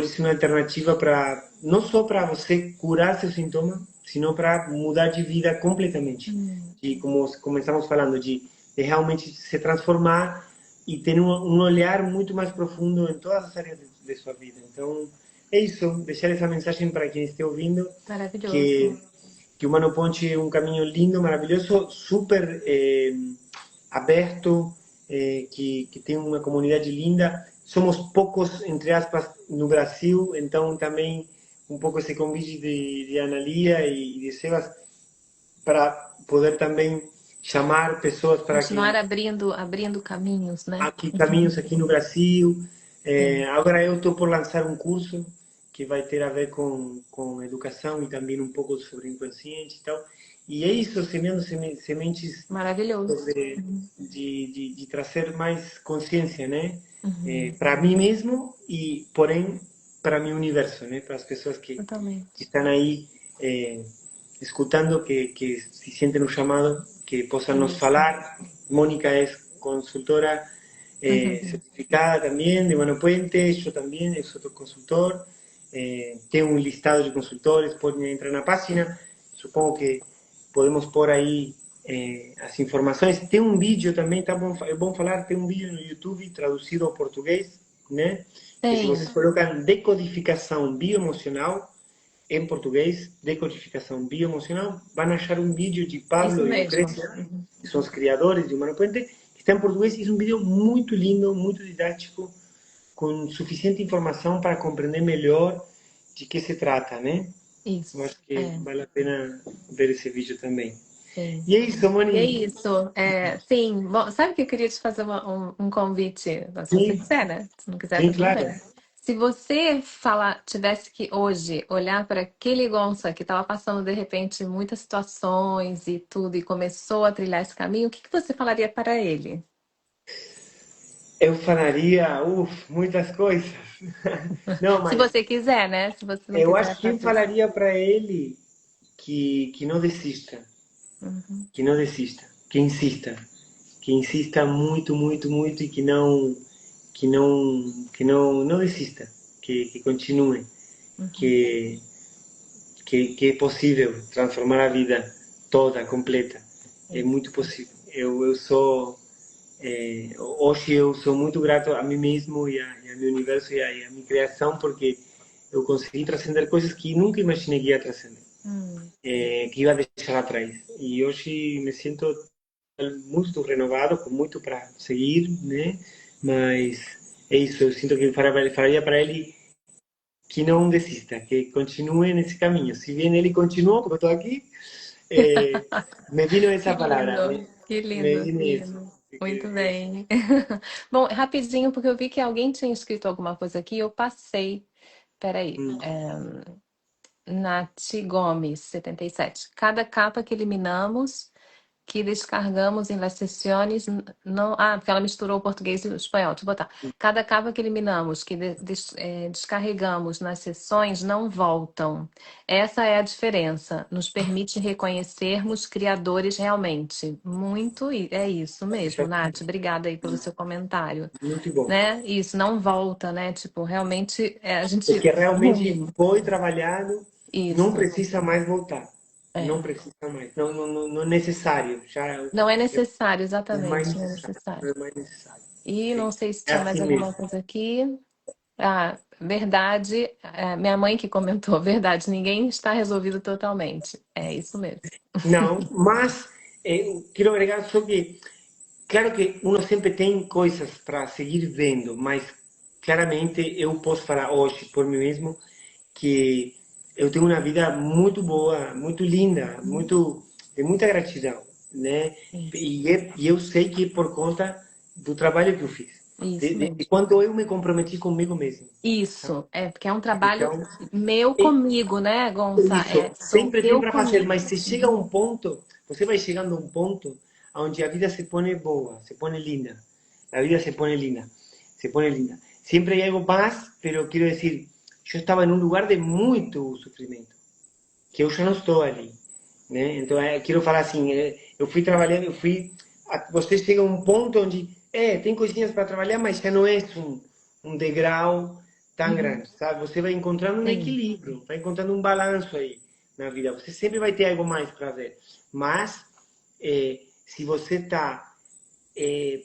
ser uma alternativa para não só para você curar seu sintoma, sino para mudar de vida completamente. Hum. E como começamos falando, de realmente se transformar e ter um olhar muito mais profundo em todas as áreas de sua vida. Então, é isso, deixar essa mensagem para quem esteja ouvindo, que, Maravilhoso. que o Mano Ponte é um caminho lindo, maravilhoso, super aberto, que tem uma comunidade linda. Somos poucos, entre aspas, no Brasil, então também um pouco esse convite de Analia e de Sebas para poder também chamar pessoas para Continuar que abrindo caminhos, né? aqui caminhos aqui no Brasil. Sim. Agora eu estou por lançar um curso que vai ter a ver com educação e também um pouco sobre inconsciente e tal. E é isso, semeando sementes Maravilhoso. sobre, Uhum. de trazer mais consciência, né? Uhum. Para mim mesmo e, porém, para meu universo, né? Para as pessoas que Totalmente. estão aí escutando, que se sentem um chamado, que possam nos Isso. falar. Mónica é consultora Uhum. certificada también de Mano Puente, yo también soy otro consultor, tengo un listado de consultores, pueden entrar en la página, supongo que podemos por ahí as informações. Tem um vídeo também, tá bom, é bom falar, tem um vídeo no YouTube traduzido ao português, né? Que se vocês Tem. colocam decodificação bioemocional em português, decodificação bioemocional, vão achar um vídeo de É isso Pablo e mesmo. Lucrecia, Uhum. que são os criadores de Humano Puente, que está em português e é um vídeo muito lindo, muito didático, com suficiente informação para compreender melhor de que se trata, né? Eu Isso. acho que É. vale a pena ver esse vídeo também. Sim. E é isso, E é Moni. isso. Sim. Bom, sabe que eu queria te fazer um convite? Se você Sim, quiser, né? Se não quiser, sim, tá tudo claro. bem. Se você tivesse que hoje olhar para aquele Gonça que estava passando de repente muitas situações e tudo e começou a trilhar esse caminho, o que que você falaria para ele? Eu falaria, muitas coisas. Não, Se mas você quiser, né? Se você não eu quiser acho que eu fazer. falaria para ele que não desista, Uhum. que não desista, que insista muito, muito, muito e que não desista, que continue, Uhum. que, que é possível transformar a vida toda, completa. É muito Isso. possível. Eu sou, hoje eu sou muito grato a mim mesmo e a meu universo e a minha criação porque eu consegui transcender coisas que nunca imaginei que ia transcender. que iba a deixar atrás. E hoje me sinto muito renovado, com muito para seguir, né? Mas é isso, eu sinto que falaria para ele que não desista, que continue nesse caminho. Se bem ele continua, como eu estou aqui, eh, me vino essa palavra, Que me lindo, vino que isso. lindo. Muito bem. Bom, rapidinho, porque eu vi que alguém tinha escrito alguma coisa aqui, eu passei. Peraí. Hum, Nath Gomes, 77. Cada capa que eliminamos, que descargamos em las sessões, não... Ah, porque ela misturou o português e o espanhol. Deixa eu botar. Cada capa que eliminamos, que descarregamos nas sessões, não voltam. Essa é a diferença. Nos permite reconhecermos criadores realmente. É isso mesmo, Nath. Obrigada aí pelo seu comentário. muito bom. Né? Isso, não volta, né? Tipo, realmente a O gente... que realmente foi trabalhado não Isso. precisa mais voltar. Não É. precisa mais. Não, não, não é necessário. Já Não é necessário, não é mais exatamente, não é necessário. Não necessário. é mais necessário. E não Sim. sei se É tinha mais assim alguma mesmo. coisa aqui. Ah, verdade, minha mãe que comentou, verdade, ninguém está resolvido totalmente. É isso mesmo. Não, mas quero agregar só que, claro que uno sempre tem coisas para seguir vendo, mas claramente eu posso falar hoje por mim mesmo que eu tenho uma vida muito boa, muito linda, muito de muita gratidão, né? Isso, E eu sei que é por conta do trabalho que eu fiz, isso de mesmo. quando eu me comprometi comigo mesmo, sabe? Isso, porque é um trabalho Então, meu é comigo, né, Gonça? isso, Sou sempre tem eu para fazer, comigo. mas se chega a Uhum. um ponto, você vai chegando a um ponto onde a vida se põe boa, se põe linda. A vida se põe linda, se põe linda. Sempre hay algo más, pero quiero decir, yo estaba en un lugar de muito sofrimento, que eu já não estou ali, né? Então, quero falar assim, eu fui trabalhando, você chega a um ponto onde, tem coisinhas para trabalhar, mas já não é um degrau tão Uhum. grande, sabe? Você vai encontrando um Sim, equilíbrio, vai encontrando um balanço aí na vida. Você sempre vai ter algo mais para ver, mas se você está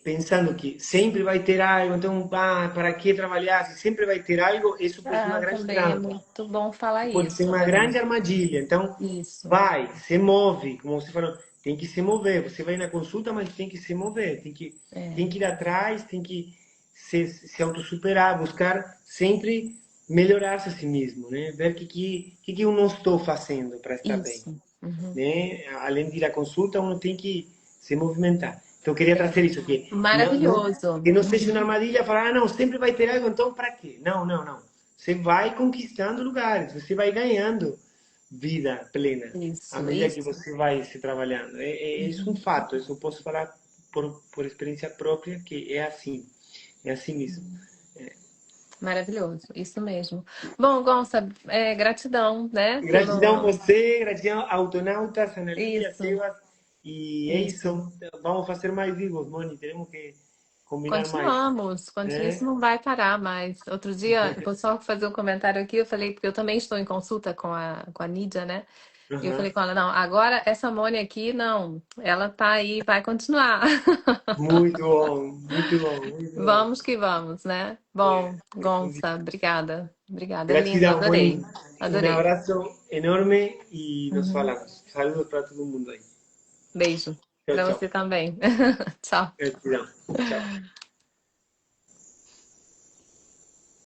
pensando que sempre vai ter algo, então, para que trabalhar? Se sempre vai ter algo, isso pode ser uma grande também é trampa, muito bom falar pode ser isso, uma né? grande armadilha. Então, Isso, vai, se move, como você falou, tem que se mover. Você vai na consulta, mas tem que se mover, é, tem que ir atrás, tem que se autossuperar, buscar sempre melhorar-se a si mesmo, né? Ver o que eu não estou fazendo para estar bem, isso. Uhum. né? Além de ir à consulta, uno tem que se movimentar. Então, eu queria É. trazer isso aqui. Não, não, Maravilhoso. que não seja uma Uhum. armadilha falar, não, sempre vai ter algo, então para quê? Não, não, não. Você vai conquistando lugares, você vai ganhando vida plena à Isso, medida que isso. você vai se trabalhando. É isso um Uhum. fato, isso eu posso falar por experiência própria, que é assim mesmo. Maravilhoso, isso mesmo. Bom, Gonça, gratidão, né, Gratidão a pelo... você, gratidão a Autonautas, Ana Lívia, Isso, Sebas, e é isso. isso. Vamos fazer mais vivos, Moni, temos que combinar mais, Continuamos, isso né? não vai parar mais. Outro dia, eu vou só fazer um comentário aqui, eu falei, porque eu também estou em consulta com a Nídia, né? E eu Uhum. falei com ela, não, agora essa Mônia aqui, não, ela tá aí, vai continuar. Muito bom, muito bom, muito bom. Vamos, né? É, Bom, isso mesmo. Gonça, obrigada. Obrigada, é lindo, Gratidão, Moni. adorei. Um Adorei. abraço enorme e nos Uhum. falamos. Saludos para todo mundo aí. Beijo Tchau, para tchau. você também. Tchau. Gratidão. Tchau.